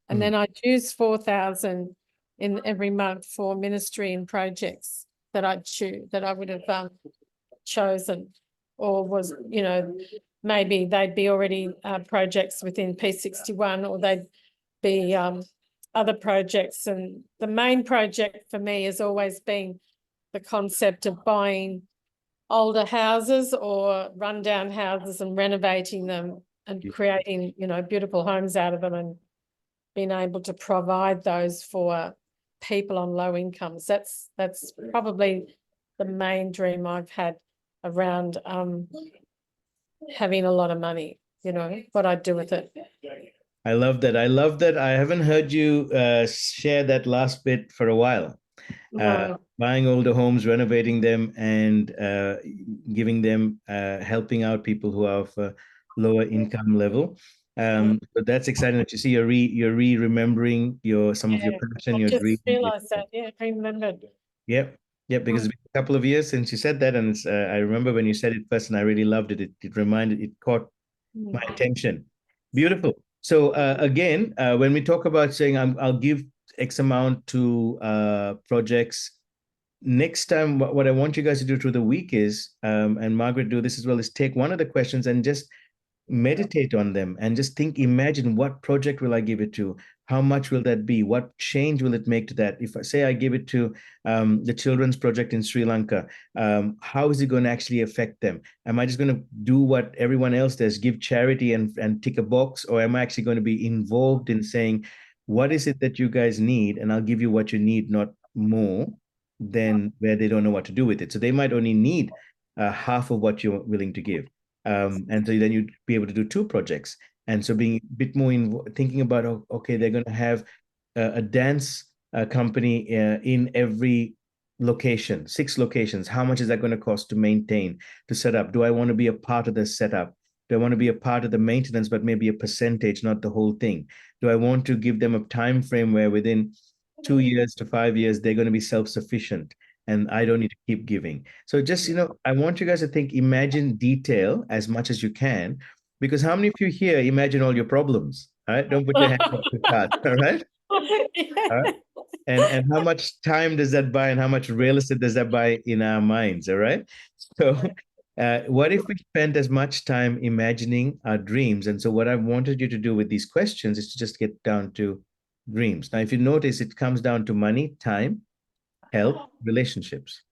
and then I'd use 4,000 in every month for ministry and projects that I'd choose, that I would have chosen, or was, maybe they'd be already projects within P61, or they'd be other projects. And the main project for me has always been the concept of buying older houses or rundown houses and renovating them and creating, beautiful homes out of them, and being able to provide those for people on low incomes. That's probably the main dream I've had around having a lot of money, what I'd do with it. I love that. I love that. I haven't heard you share that last bit for a while. Buying older homes, renovating them, and giving them, helping out people who are of a lower income level. But that's exciting that you see you're remembering some of your passion, your dream. Just realised that, I remembered. Yep. Because it's been a couple of years since you said that, and it's, I remember when you said it first, and I really loved it. It caught my attention. Beautiful. So again, when we talk about saying I'll give X amount to projects, next time what I want you guys to do through the week is, and Margaret do this as well, is take one of the questions and just meditate on them and just imagine, what project will I give it to? How much will that be? What change will it make to that? If I say I give it to the children's project in Sri Lanka, how is it going to actually affect them? Am I just going to do what everyone else does, give charity and tick a box? Or am I actually going to be involved in saying, what is it that you guys need? And I'll give you what you need, not more than where they don't know what to do with it. So they might only need half of what you're willing to give. And so then you'd be able to do 2 projects. And so being a bit more thinking about, okay, they're going to have a dance company in every location, 6 locations. How much is that going to cost to maintain, to set up? Do I want to be a part of the setup? Do I want to be a part of the maintenance, but maybe a percentage, not the whole thing? Do I want to give them a time frame where within 2 years to 5 years, they're going to be self-sufficient and I don't need to keep giving? So just, I want you guys to imagine detail as much as you can, because how many of you here imagine all your problems? All right. Don't put your hand up to start. All right. All right. And how much time does that buy, and how much real estate does that buy in our minds? All right. So what if we spent as much time imagining our dreams? And so what I wanted you to do with these questions is to just get down to dreams. Now, if you notice, it comes down to money, time, health, relationships.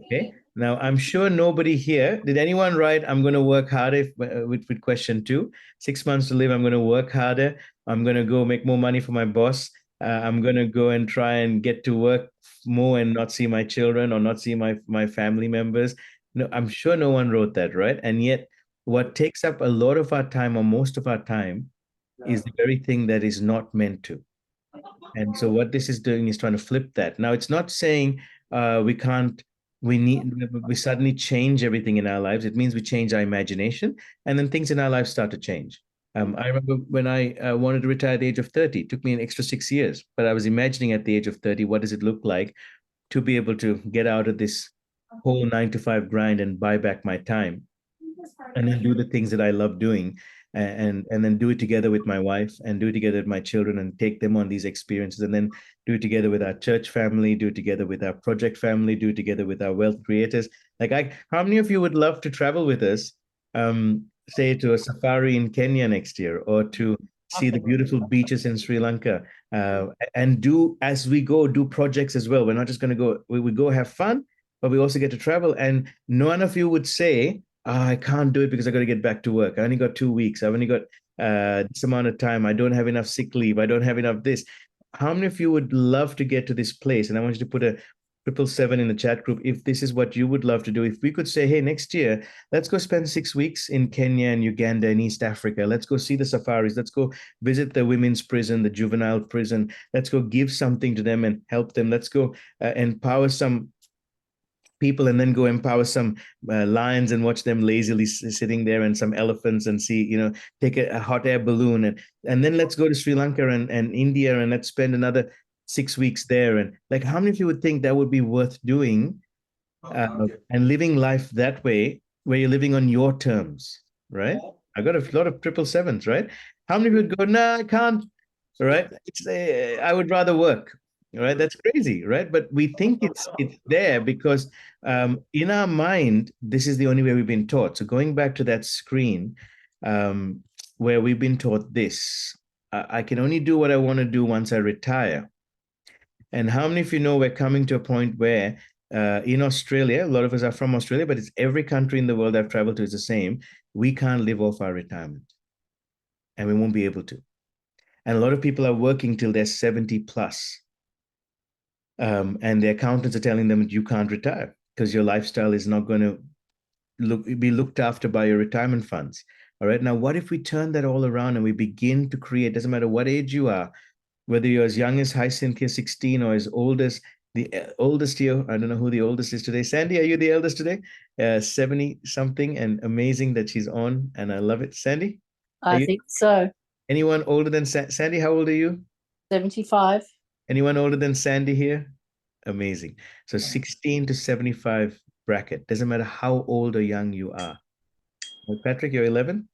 Okay. Now, I'm sure nobody here, did anyone write, I'm going to work harder with question 2? 6 months to live, I'm going to work harder. I'm going to go make more money for my boss. I'm going to go and try and get to work more and not see my children or not see my family members. No, I'm sure no one wrote that, right? And yet, what takes up a lot of our time or most of our time is the very thing that is not meant to. And so what this is doing is trying to flip that. Now, it's not saying we suddenly change everything in our lives. It means we change our imagination, and then things in our lives start to change. I remember when I wanted to retire at the age of 30, it took me an extra 6 years, but I was imagining at the age of 30, what does it look like to be able to get out of this whole 9 to 5 grind and buy back my time and then do the things that I love doing and then do it together with my wife and do it together with my children and take them on these experiences and then do it together with our church family, do it together with our project family, do it together with our wealth creators. How many of you would love to travel with us, say to a safari in Kenya next year or to see the beautiful beaches in Sri Lanka and do as we go, do projects as well. We're not just going to go, we go have fun, but we also get to travel. And none of you would say, I can't do it because I got to get back to work. I only got 2 weeks. I've only got this amount of time. I don't have enough sick leave. I don't have enough this. How many of you would love to get to this place? And I want you to put a 777 in the chat group if this is what you would love to do. If we could say, hey, next year, let's go spend 6 weeks in Kenya and Uganda and East Africa. Let's go see the safaris. Let's go visit the women's prison, the juvenile prison. Let's go give something to them and help them. Let's go empower some people and then go empower some lions and watch them lazily sitting there and some elephants and see, take a hot air balloon and then let's go to Sri Lanka and India and let's spend another 6 weeks there. And how many of you would think that would be worth doing and living life that way where you're living on your terms, right? I got a lot of 777s, right? How many would go, no, I can't, right? I would rather work. Right, that's crazy, right? But we think it's there because in our mind, this is the only way we've been taught. So going back to that screen, where we've been taught this, I can only do what I want to do once I retire. And how many of you know we're coming to a point where in Australia, a lot of us are from Australia, but it's every country in the world I've traveled to is the same. We can't live off our retirement, and we won't be able to. And a lot of people are working till they're 70 plus. And the accountants are telling them you can't retire because your lifestyle is not going to be looked after by your retirement funds. All right. Now, what if we turn that all around and we begin to create, doesn't matter what age you are, whether you're as young as Hyacinth 16 or as old as the oldest here, I don't know who the oldest is today. Sandy, are you the eldest today? 70 something, and amazing that she's on. And I love it. Sandy? I think so. Anyone older than Sandy? How old are you? 75. Anyone older than Sandy here? Amazing. So 16 to 75 bracket. Doesn't matter how old or young you are. Well, Patrick, you're 11?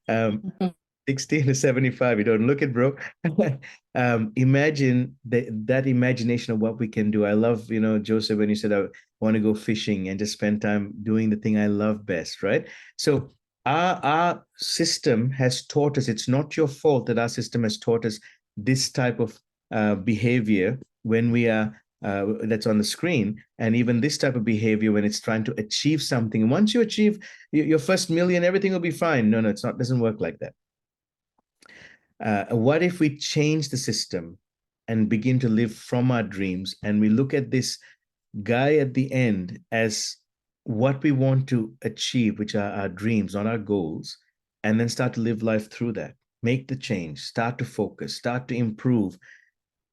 16 to 75. You don't look it, bro. Imagine that imagination of what we can do. I love, Joseph, when you said I want to go fishing and just spend time doing the thing I love best, right? So our system has taught us, it's not your fault that our system has taught us this type of behavior when we are that's on the screen, and even this type of behavior when it's trying to achieve something. Once you achieve your first million, everything will be fine. No, it's not. Doesn't work like that. What if we change the system and begin to live from our dreams, and we look at this guy at the end as what we want to achieve, which are our dreams, not our goals, and then start to live life through that. Make the change, start to focus, start to improve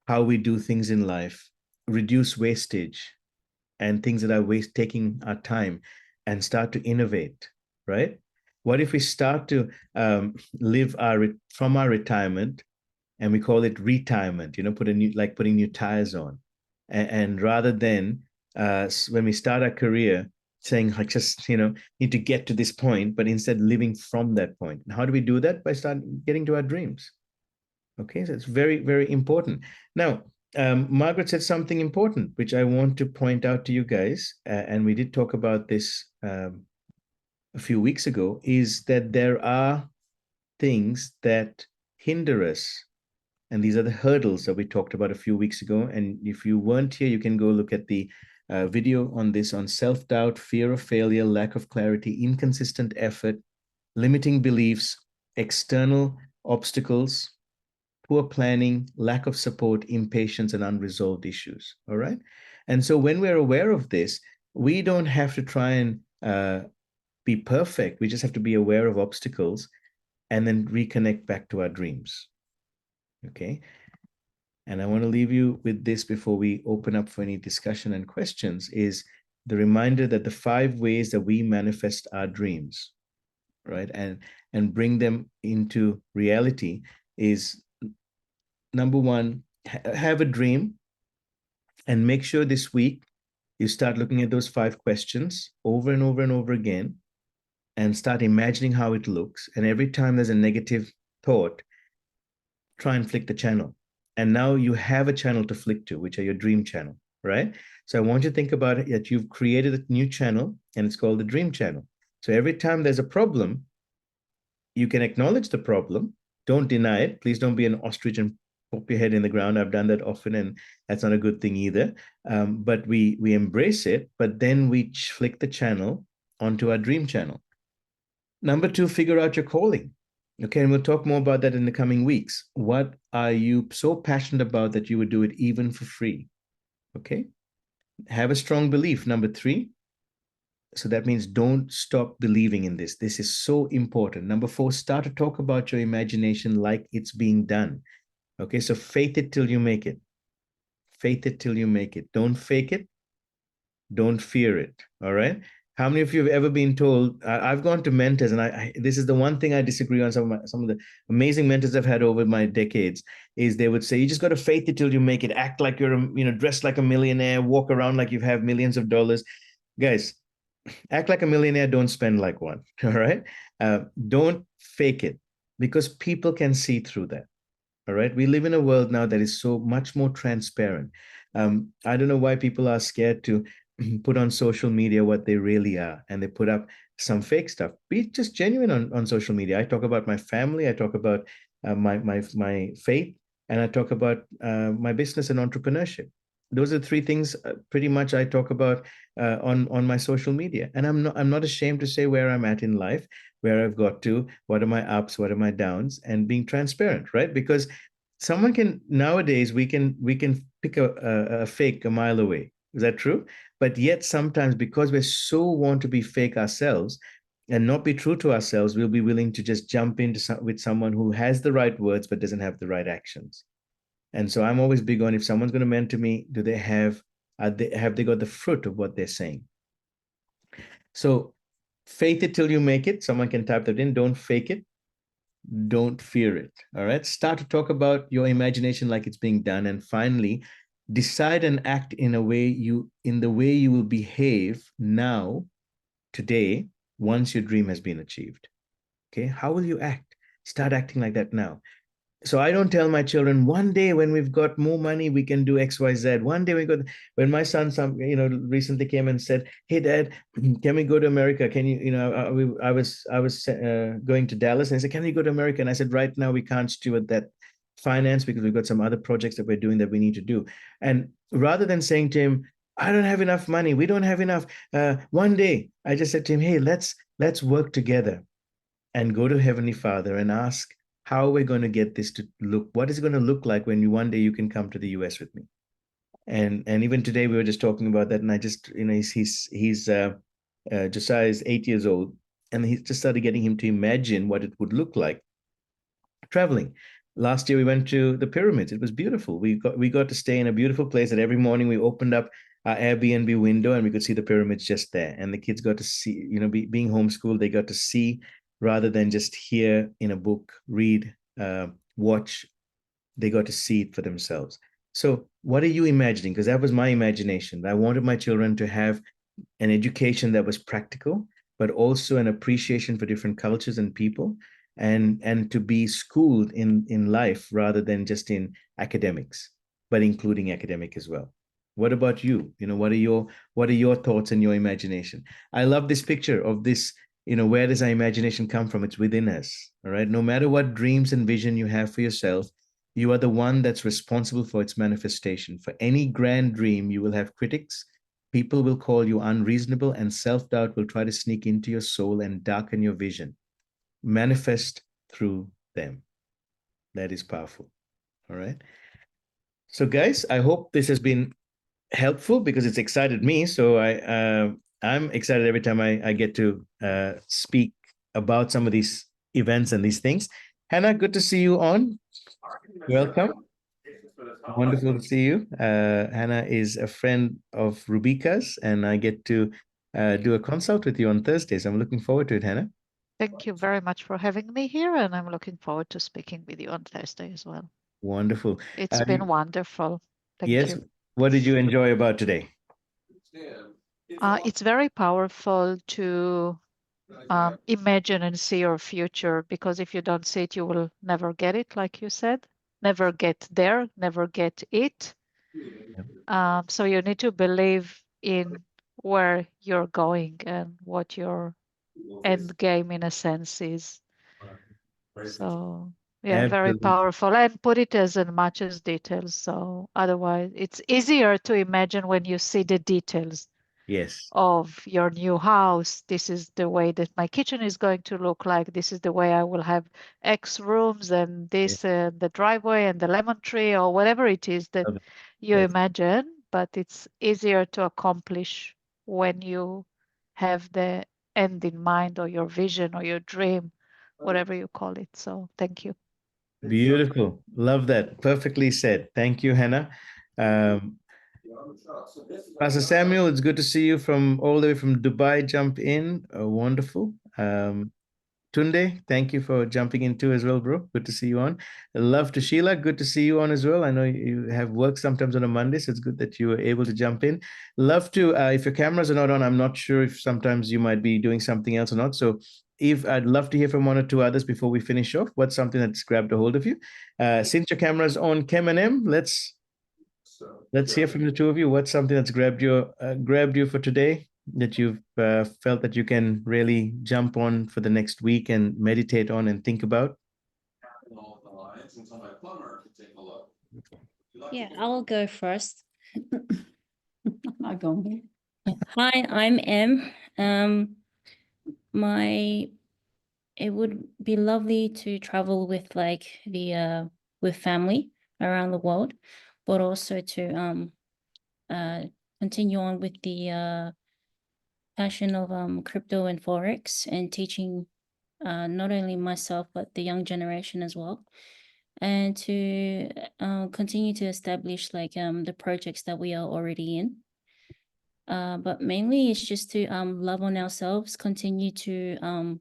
how we do things in life, reduce wastage and things that are taking our time, and start to innovate, right? What if we start to live from our retirement, and we call it retirement, putting new tires on, and rather than when we start our career saying I just need to get to this point, but instead living from that point. And how do we do that? By starting getting to our dreams. Okay, so it's very, very important. Now, Margaret said something important, which I want to point out to you guys, and we did talk about this a few weeks ago, is that there are things that hinder us. And these are the hurdles that we talked about a few weeks ago. And if you weren't here, you can go look at the video on this, on self-doubt, fear of failure, lack of clarity, inconsistent effort, limiting beliefs, external obstacles, poor planning, lack of support, impatience, and unresolved issues. All right. And so when we're aware of this, we don't have to try and be perfect. We just have to be aware of obstacles and then reconnect back to our dreams. Okay. And I want to leave you with this before we open up for any discussion and questions, is the reminder that the 5 ways that we manifest our dreams, right, and bring them into reality is, number 1, have a dream, and make sure this week you start looking at those 5 questions over and over and over again, and start imagining how it looks. And every time there's a negative thought, try and flick the channel. And now you have a channel to flick to, which are your dream channel, right? So I want you to think about it, that you've created a new channel, and it's called the dream channel. So every time there's a problem, you can acknowledge the problem. Don't deny it. Please don't be an ostrich and pop your head in the ground. I've done that often, and that's not a good thing either. But we embrace it, but then we flick the channel onto our dream channel. Number 2, figure out your calling. Okay, and we'll talk more about that in the coming weeks. What are you so passionate about that you would do it even for free? Okay, have a strong belief. Number 3, so that means don't stop believing in this. This is so important. Number 4, start to talk about your imagination like it's being done. Okay, so faith it till you make it. Faith it till you make it. Don't fake it. Don't fear it. All right. How many of you have ever been told? I've gone to mentors, and this is the one thing I disagree on. Some of the amazing mentors I've had over my decades is they would say, you just got to faith it till you make it. Act like you're, dressed like a millionaire, walk around like you have millions of dollars. Guys, act like a millionaire, don't spend like one. All right. Don't fake it, because people can see through that. All right. We live in a world now that is so much more transparent. I don't know why people are scared to put on social media what they really are, and they put up some fake stuff. Be just genuine on social media. I talk about my family, I talk about my faith, and I talk about my business and entrepreneurship. Those are 3 things pretty much I talk about on my social media. And I'm not ashamed to say where I'm at in life, where I've got to, what are my ups, what are my downs, and being transparent, right? Because someone can, nowadays we can pick a fake a mile away. Is that true? But yet sometimes, because we so want to be fake ourselves and not be true to ourselves, we'll be willing to just jump into with someone who has the right words but doesn't have the right actions. And so I'm always big on, if someone's going to mentor me, do they have they got the fruit of what they're saying? So faith it till you make it. Someone can type that in. Don't fake it. Don't fear it. All right. Start to talk about your imagination like it's being done. And finally, decide and act in the way you will behave now, today, once your dream has been achieved. Okay. How will you act? Start acting like that now. So I don't tell my children, one day when we've got more money, we can do X, Y, Z. One day when my son, recently came and said, hey, Dad, can we go to America? Can you, I was going to Dallas, and I said, can we go to America? And I said, right now we can't steward that finance because we've got some other projects that we're doing that we need to do. And rather than saying to him, I don't have enough money, we don't have enough, one day I just said to him, hey, let's work together and go to Heavenly Father and ask, how are we going to get this to look? What is it going to look like when one day you can come to the US with me? And even today we were just talking about that, and I just, he's Josiah is 8 years old, and he just started getting him to imagine what it would look like traveling. Last year we went to the pyramids. It was beautiful. We got to stay in a beautiful place that every morning we opened up our Airbnb window and we could see the pyramids just there. And the kids got to see, being homeschooled, they got to see rather than just hear in a book, read, watch. They got to see it for themselves. So what are you imagining? Because that was my imagination. I wanted my children to have an education that was practical, but also an appreciation for different cultures and people, and to be schooled in life rather than just in academics, but including academic as well. What about you? What are your thoughts and your imagination? I love this picture of this. Where does our imagination come from? It's within us. All right. No matter what dreams and vision you have for yourself, you are the one that's responsible for its manifestation. For any grand dream, you will have critics, People will call you unreasonable, and self-doubt will try to sneak into your soul and darken your vision. Manifest through them. That is powerful. All right. So, guys, I hope this has been helpful because it's excited me. So I'm excited every time I get to speak about some of these events and these things. Hannah, good to see you on. Welcome. Wonderful to see you. Hannah is a friend of Rubika's, and I get to do a consult with you on Thursdays. I'm looking forward to it, Hannah. Thank you very much for having me here, and I'm looking forward to speaking with you on Thursday as well. Wonderful. It's been wonderful. Thank yes. you. What did you enjoy about today? It's very powerful to imagine and see your future, because if you don't see it, you will never get it, like you said. Never get there, never get it. So you need to believe in where you're going and what your end game, in a sense, is. So yeah, very Absolutely. powerful, and put it as much as details. So otherwise, it's easier to imagine when you see the details Yes. of your new house. This is the way that my kitchen is going to look like. This is the way I will have X rooms, and this the driveway and the lemon tree, or whatever it is that you Yes. imagine. But it's easier to accomplish when you have the end in mind, or your vision, or your dream, whatever you call it. So thank you. Beautiful. Love that. Perfectly said. Thank you, Hannah. Pastor Samuel, it's good to see you from all the way from Dubai. Jump in. Wonderful. Tunde, thank you for jumping in too as well, bro. Good to see you on. Love to Sheila. Good to see you on as well. I know you have work sometimes on a Monday, so it's good that you were able to jump in. Love to, if your cameras are not on, I'm not sure if sometimes you might be doing something else or not. So if I'd love to hear from one or two others before we finish off, what's something that's grabbed a hold of you? Since your camera's on, Kem and M, let's hear from the two of you. What's something that's grabbed you for today, that you've felt that you can really jump on for the next week and meditate on and think about? Yeah, I'll go first. I go here. Hi, I'm Em. It would be lovely to travel with with family around the world, but also to continue on with the passion of crypto and forex, and teaching not only myself but the young generation as well, and to continue to establish the projects that we are already in. But mainly it's just to love on ourselves, continue to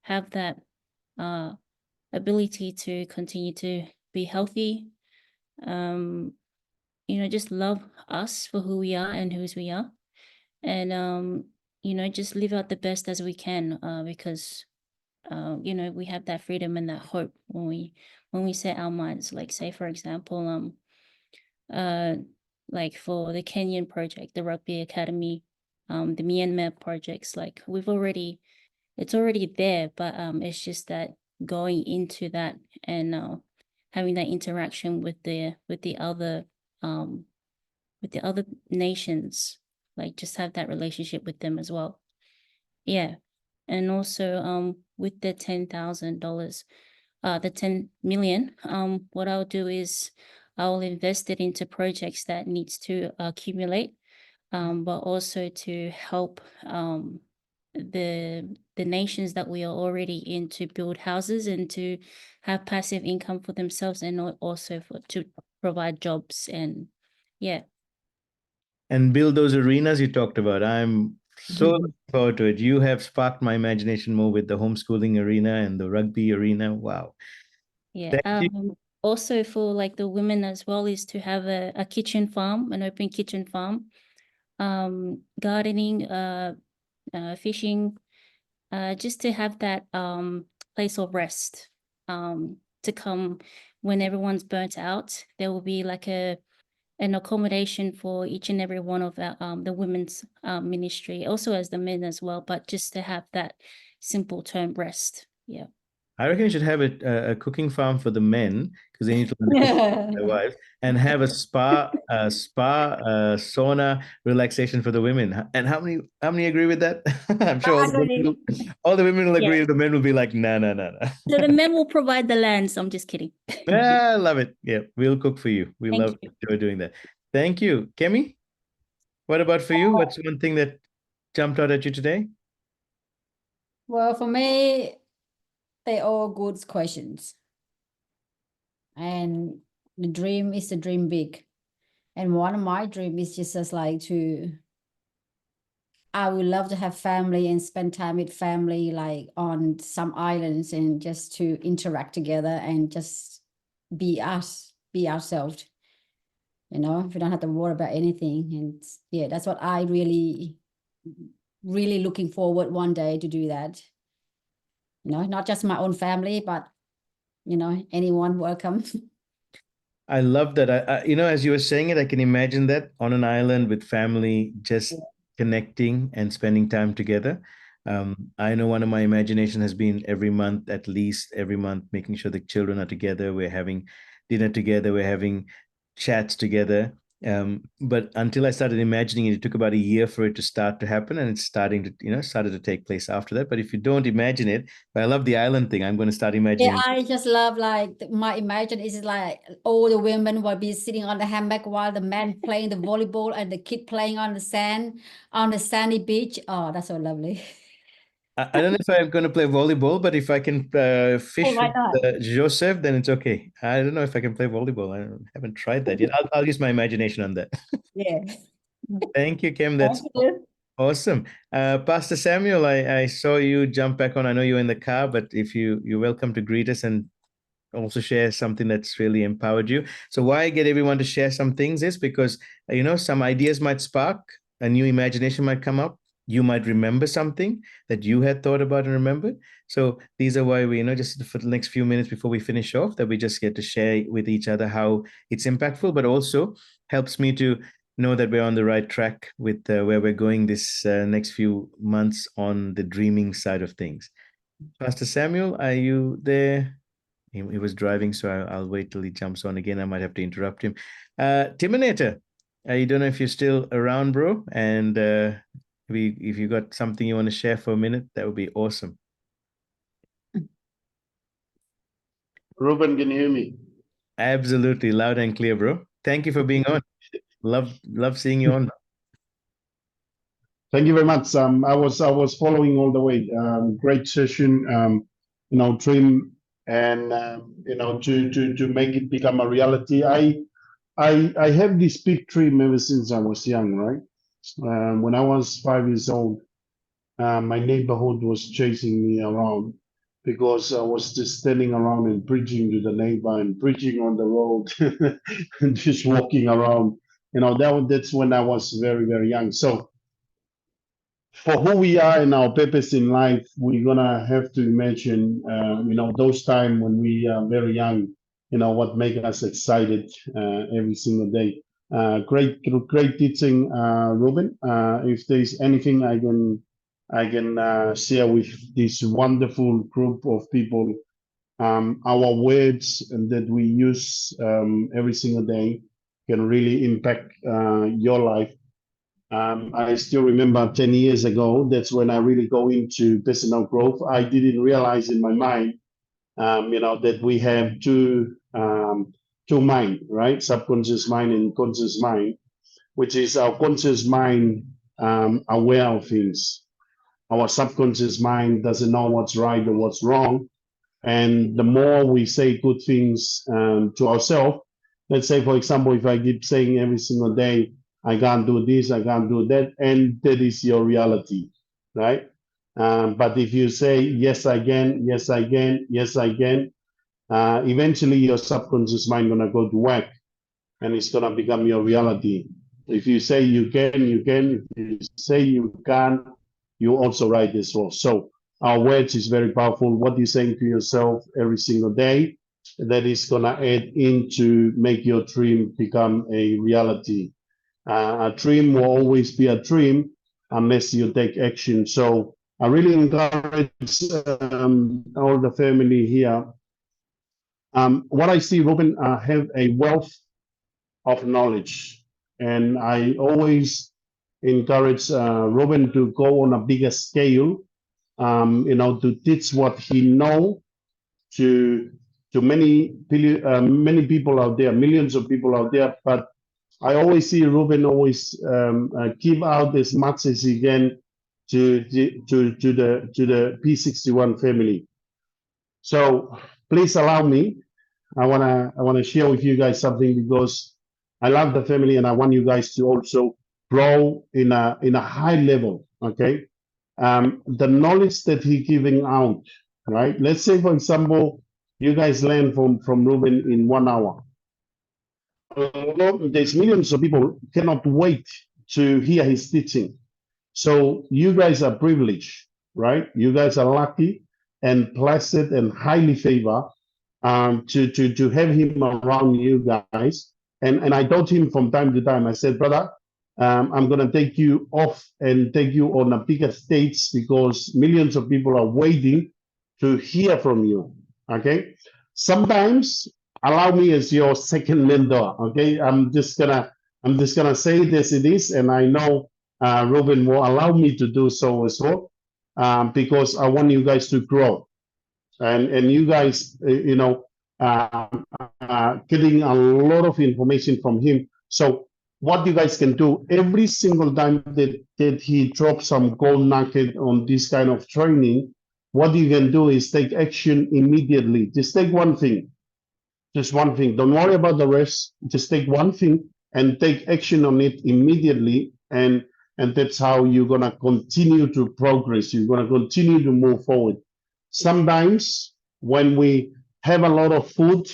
have that ability to continue to be healthy, just love us for who we are and whose we are, and just live out the best as we can, because we have that freedom and that hope when we set our minds. Like, say for example, like for the Kenyan project, the Rugby Academy, the Myanmar projects, like it's already there, but it's just that going into that and having that interaction with the other nations, like just have that relationship with them as well. Yeah. And also with the $10,000, the 10 million, what I'll do is I'll invest it into projects that needs to accumulate, but also to help the nations that we are already in to build houses and to have passive income for themselves, and also to provide jobs. And yeah. And build those arenas you talked about. I'm so looking forward to it. You have sparked my imagination more with the homeschooling arena and the rugby arena. Wow. Yeah. Also for like the women as well, is to have a kitchen farm, an open kitchen farm, gardening, fishing, just to have that place of rest, to come when everyone's burnt out. There will be like an accommodation for each and every one of the women's ministry, also as the men as well, but just to have that simple term rest. Yeah. I reckon you should have a cooking farm for the men because they need to learn to cook for their wives, and have a sauna relaxation for the women. And how many agree with that? I'm sure all the women will agree. Yeah. The men will be like, no, no, no, no. So the men will provide the land. So I'm just kidding. I love it. Yeah, we'll cook for you. We Thank you. enjoy doing that. Thank you, Kemi. What about for you? What's one thing that jumped out at you today? Well, for me, they all good questions. And the dream is to dream big. And one of my dream is just as like I would love to have family and spend time with family, like on some islands, and just to interact together and just be us, be ourselves. You know, we don't have to worry about anything. And yeah, that's what I really looking forward one day to do that. You know, not just my own family, but you know, anyone welcome. I love that. As you were saying it, I can imagine that on an island with family, just connecting and spending time together. I know one of my imagination has been every month, at least every month, making sure the children are together. We're having dinner together. We're having chats together. But until I started imagining it took about a year for it to start to happen, and it's starting to, started to take place after that. But if you don't imagine it, but I love the island thing. I'm going to start imagining. Yeah, I just love like my imagine is like all the women will be sitting on the hammock while the men playing the volleyball and the kid playing on the sand on the sandy beach. Oh, that's so lovely. I don't know if I'm going to play volleyball, but if I can fish Hey, why not? with Joseph, then it's okay. I don't know if I can play volleyball. I haven't tried that yet. I'll use my imagination on that. Yeah. Thank you, Kim. That's Thank you. awesome. Pastor Samuel, I saw you jump back on. I know you're in the car, but if you're welcome to greet us and also share something that's really empowered you. So why I get everyone to share some things is because, some ideas might spark, a new imagination might come up. You might remember something that you had thought about and remembered. So these are why we, just for the next few minutes before we finish off, that we just get to share with each other how it's impactful, but also helps me to know that we're on the right track with where we're going this next few months on the dreaming side of things. Pastor Samuel, are you there? He was driving, so I'll wait till he jumps on again. I might have to interrupt him. Timinator, I don't know if you're still around, bro. And if you got something you want to share for a minute, that would be awesome. Ruben, can you hear me? Absolutely, loud and clear, bro. Thank you for being on. Love seeing you on. Thank you very much. I was following all the way. Great session. Dream and to make it become a reality. I have this big dream ever since I was young, right? When I was 5 years old, my neighborhood was chasing me around because I was just standing around and preaching to the neighbor and preaching on the road and just walking around. That's when I was very, very young. So for who we are and our purpose in life, we're gonna have to imagine, those times when we are very young, what make us excited every single day. Great teaching, Ruben. If there's anything I can share with this wonderful group of people, our words that we use every single day can really impact your life. I still remember 10 years ago, that's when I really go into personal growth. I didn't realize in my mind, that we have two mind, right? Subconscious mind and conscious mind, which is our conscious mind aware of things. Our subconscious mind doesn't know what's right or what's wrong. And the more we say good things to ourselves, let's say, for example, if I keep saying every single day, I can't do this, I can't do that, and that is your reality, right? But if you say, yes, I can, yes, I can, yes, I can, eventually your subconscious mind gonna go to work and it's gonna become your reality. If you say you can, you can. If you say you can't, you also write this well. So our words is very powerful. What you're saying to yourself every single day, that is gonna add into make your dream become a reality. A dream will always be a dream unless you take action. So I really encourage all the family here. What I see, Ruben, have a wealth of knowledge, and I always encourage Ruben to go on a bigger scale, to teach what he know to many people out there, millions of people out there. But I always see Ruben always give out as much as he can to the P61 family. So please allow me. I wanna share with you guys something, because I love the family and I want you guys to also grow in a high level. Okay, the knowledge that he's giving out, right? Let's say, for example, you guys learn from Ruben in 1 hour. There's millions of people cannot wait to hear his teaching. So you guys are privileged, right? You guys are lucky and blessed and highly favored to have him around you guys. And I told him from time to time, I said, brother, I'm going to take you off and take you on a bigger stage, because millions of people are waiting to hear from you. Okay. Sometimes allow me as your second mentor. Okay. I'm just gonna say it as it is. And I know Ruben will allow me to do so as well, because I want you guys to grow. And you guys, getting a lot of information from him. So what you guys can do every single time that he drops some gold nugget on this kind of training, what you can do is take action immediately. Just take one thing. Just one thing. Don't worry about the rest. Just take one thing and take action on it immediately. And that's how you're gonna continue to progress. You're gonna continue to move forward. Sometimes when we have a lot of food,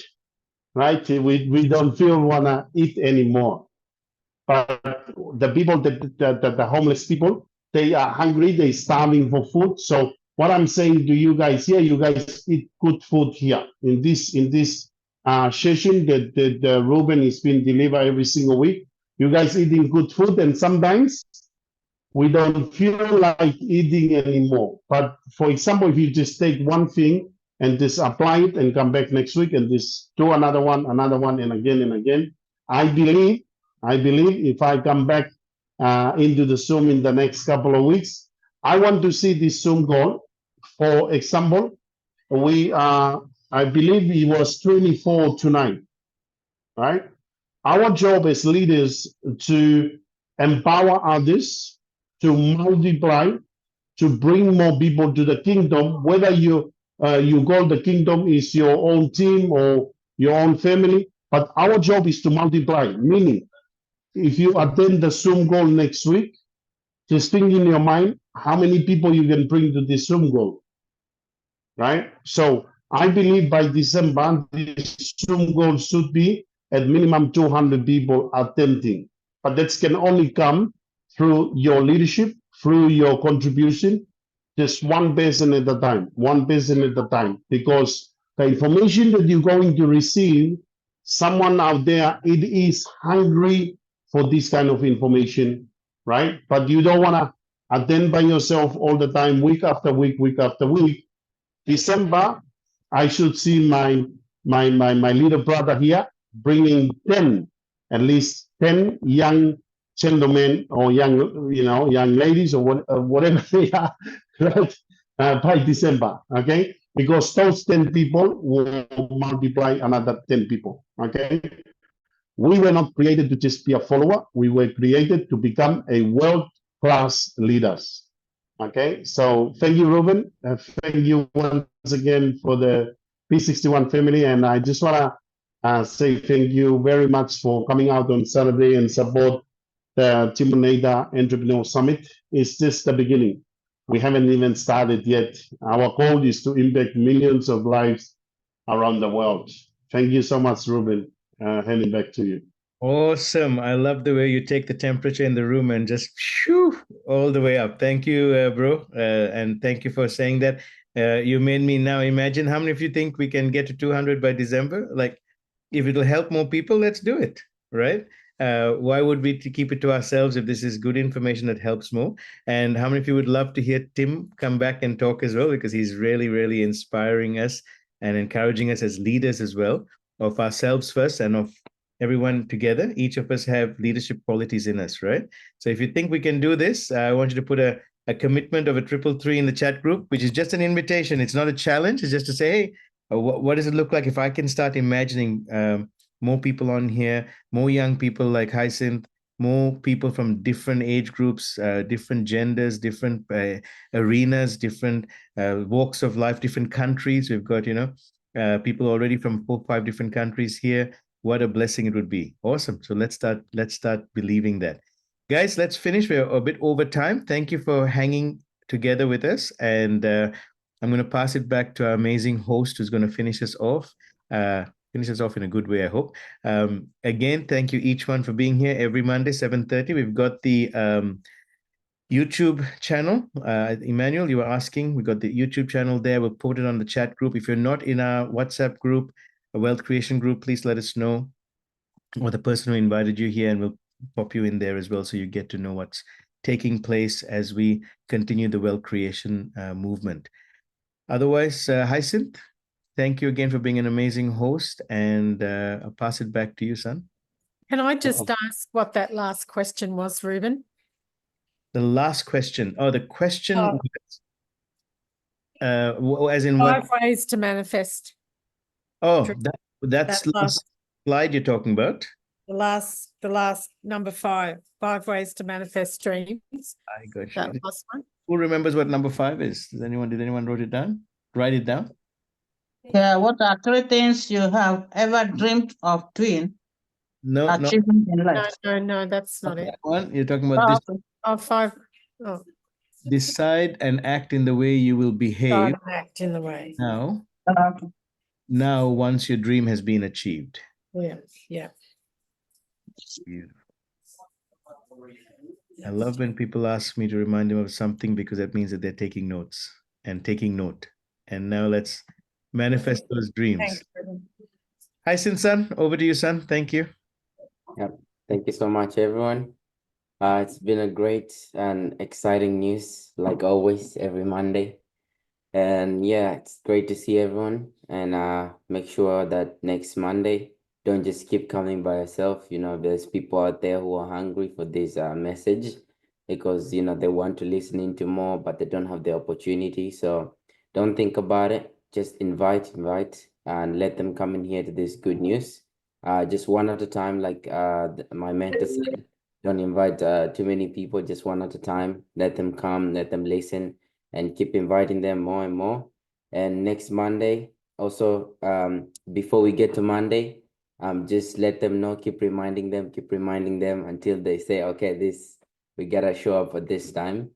right, we don't feel wanna eat anymore. But the people the homeless people, they are hungry, they're starving for food. So what I'm saying to you guys here, you guys eat good food here in this session that Ruben is being delivered every single week. You guys eating good food, and sometimes we don't feel like eating anymore. But for example, if you just take one thing and just apply it and come back next week and just do another one, and again, I believe if I come back into the Zoom in the next couple of weeks, I want to see this Zoom goal. For example, I believe it was 24 tonight, right? Our job as leaders to empower others, to multiply, to bring more people to the kingdom. Whether you call the kingdom is your own team or your own family, but our job is to multiply. Meaning, if you attend the Zoom goal next week, just think in your mind how many people you can bring to this Zoom goal, right? So I believe by December, this Zoom goal should be at minimum 200 people attending. But that can only come through your leadership, through your contribution, just one person at a time, because the information that you're going to receive, someone out there, it is hungry for this kind of information, right? But you don't want to attend by yourself all the time, week after week. December, I should see my little brother here bringing 10, at least 10 young gentlemen or young ladies or whatever they are, right? By December, okay? Because those 10 people will multiply another 10 people, okay? We were not created to just be a follower. We were created to become a world-class leaders. Okay, so thank you, Ruben. Thank you once again for the P61 family. And I just want to say thank you very much for coming out on Saturday and support the Timoneda Entrepreneur Summit. It's just the beginning. We haven't even started yet. Our goal is to impact millions of lives around the world. Thank you so much, Ruben. Handing back to you. Awesome. I love the way you take the temperature in the room and just shoo, all the way up. Thank you, bro. And thank you for saying that. You made me now imagine how many of you think we can get to 200 by December? Like, if it'll help more people, let's do it, right? Why would we keep it to ourselves if this is good information that helps more? And how many of you would love to hear Tim come back and talk as well? Because he's really, really inspiring us and encouraging us as leaders as well, of ourselves first and of everyone together. Each of us have leadership qualities in us, right? So if you think we can do this, I want you to put a commitment of a 333 in the chat group, which is just an invitation. It's not a challenge. It's just to say, hey, what does it look like if I can start imagining more people on here, more young people like Hyacinth, more people from different age groups, different genders, different arenas, different walks of life, different countries. We've got, people already from 4 or 5 different countries here. What a blessing it would be. Awesome. So let's start believing that. Guys, let's finish. We're a bit over time. Thank you for hanging together with us. And I'm going to pass it back to our amazing host who's going to finish us off. Finish us off in a good way, I hope. Again, thank you each one for being here every Monday, 7:30. We've got the YouTube channel. Emmanuel, you were asking. We got the YouTube channel there. We'll put it on the chat group. If you're not in our WhatsApp group, a wealth creation group, please let us know, or the person who invited you here, and we'll pop you in there as well so you get to know what's taking place as we continue the wealth creation movement. Otherwise, Hyacinth, thank you again for being an amazing host, and I'll pass it back to you, son. Can I just ask what that last question was, Ruben? The last question. Oh, the question as in 5 what? ways to manifest. Oh, that's the last slide you're talking about. The last number 5 ways to manifest dreams. I got That you. last one. Who remembers what number 5 is? Did anyone wrote it down? Write it down. Yeah, what are 3 things you have ever dreamed of doing? No, achieving in life? No, that's not it. That one. You're talking about this. Okay. Oh, 5. Oh, Decide and act in the way you will behave act in the way. now. Okay. Now, once your dream has been achieved. Yeah. Beautiful. I love when people ask me to remind them of something, because that means that they're taking notes and taking note. And now let's manifest those dreams. Hi, son. Over to you, son. Thank you. Yep. Thank you so much, everyone. It's been a great and exciting news, like always, every Monday. And yeah, it's great to see everyone. And make sure that next Monday, don't just keep coming by yourself. There's people out there who are hungry for this message, because they want to listen into more, but they don't have the opportunity. So don't think about it. Just invite, and let them come in here to this good news. Just one at a time, like my mentor said. Don't invite too many people, just one at a time. Let them come, let them listen, and keep inviting them more and more. And next Monday, also, before we get to Monday, just let them know, keep reminding them until they say, okay, we gotta show up at this time.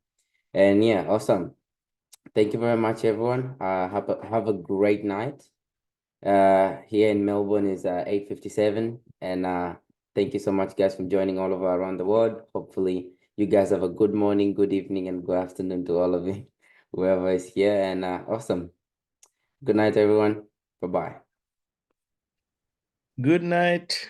And yeah, awesome. Thank you very much, everyone. Have a great night. Here in Melbourne is 8:57, and thank you so much, guys, for joining all over around the world. Hopefully you guys have a good morning, good evening, and good afternoon to all of you, whoever is here. And awesome. Good night, everyone. Bye-bye. Good night.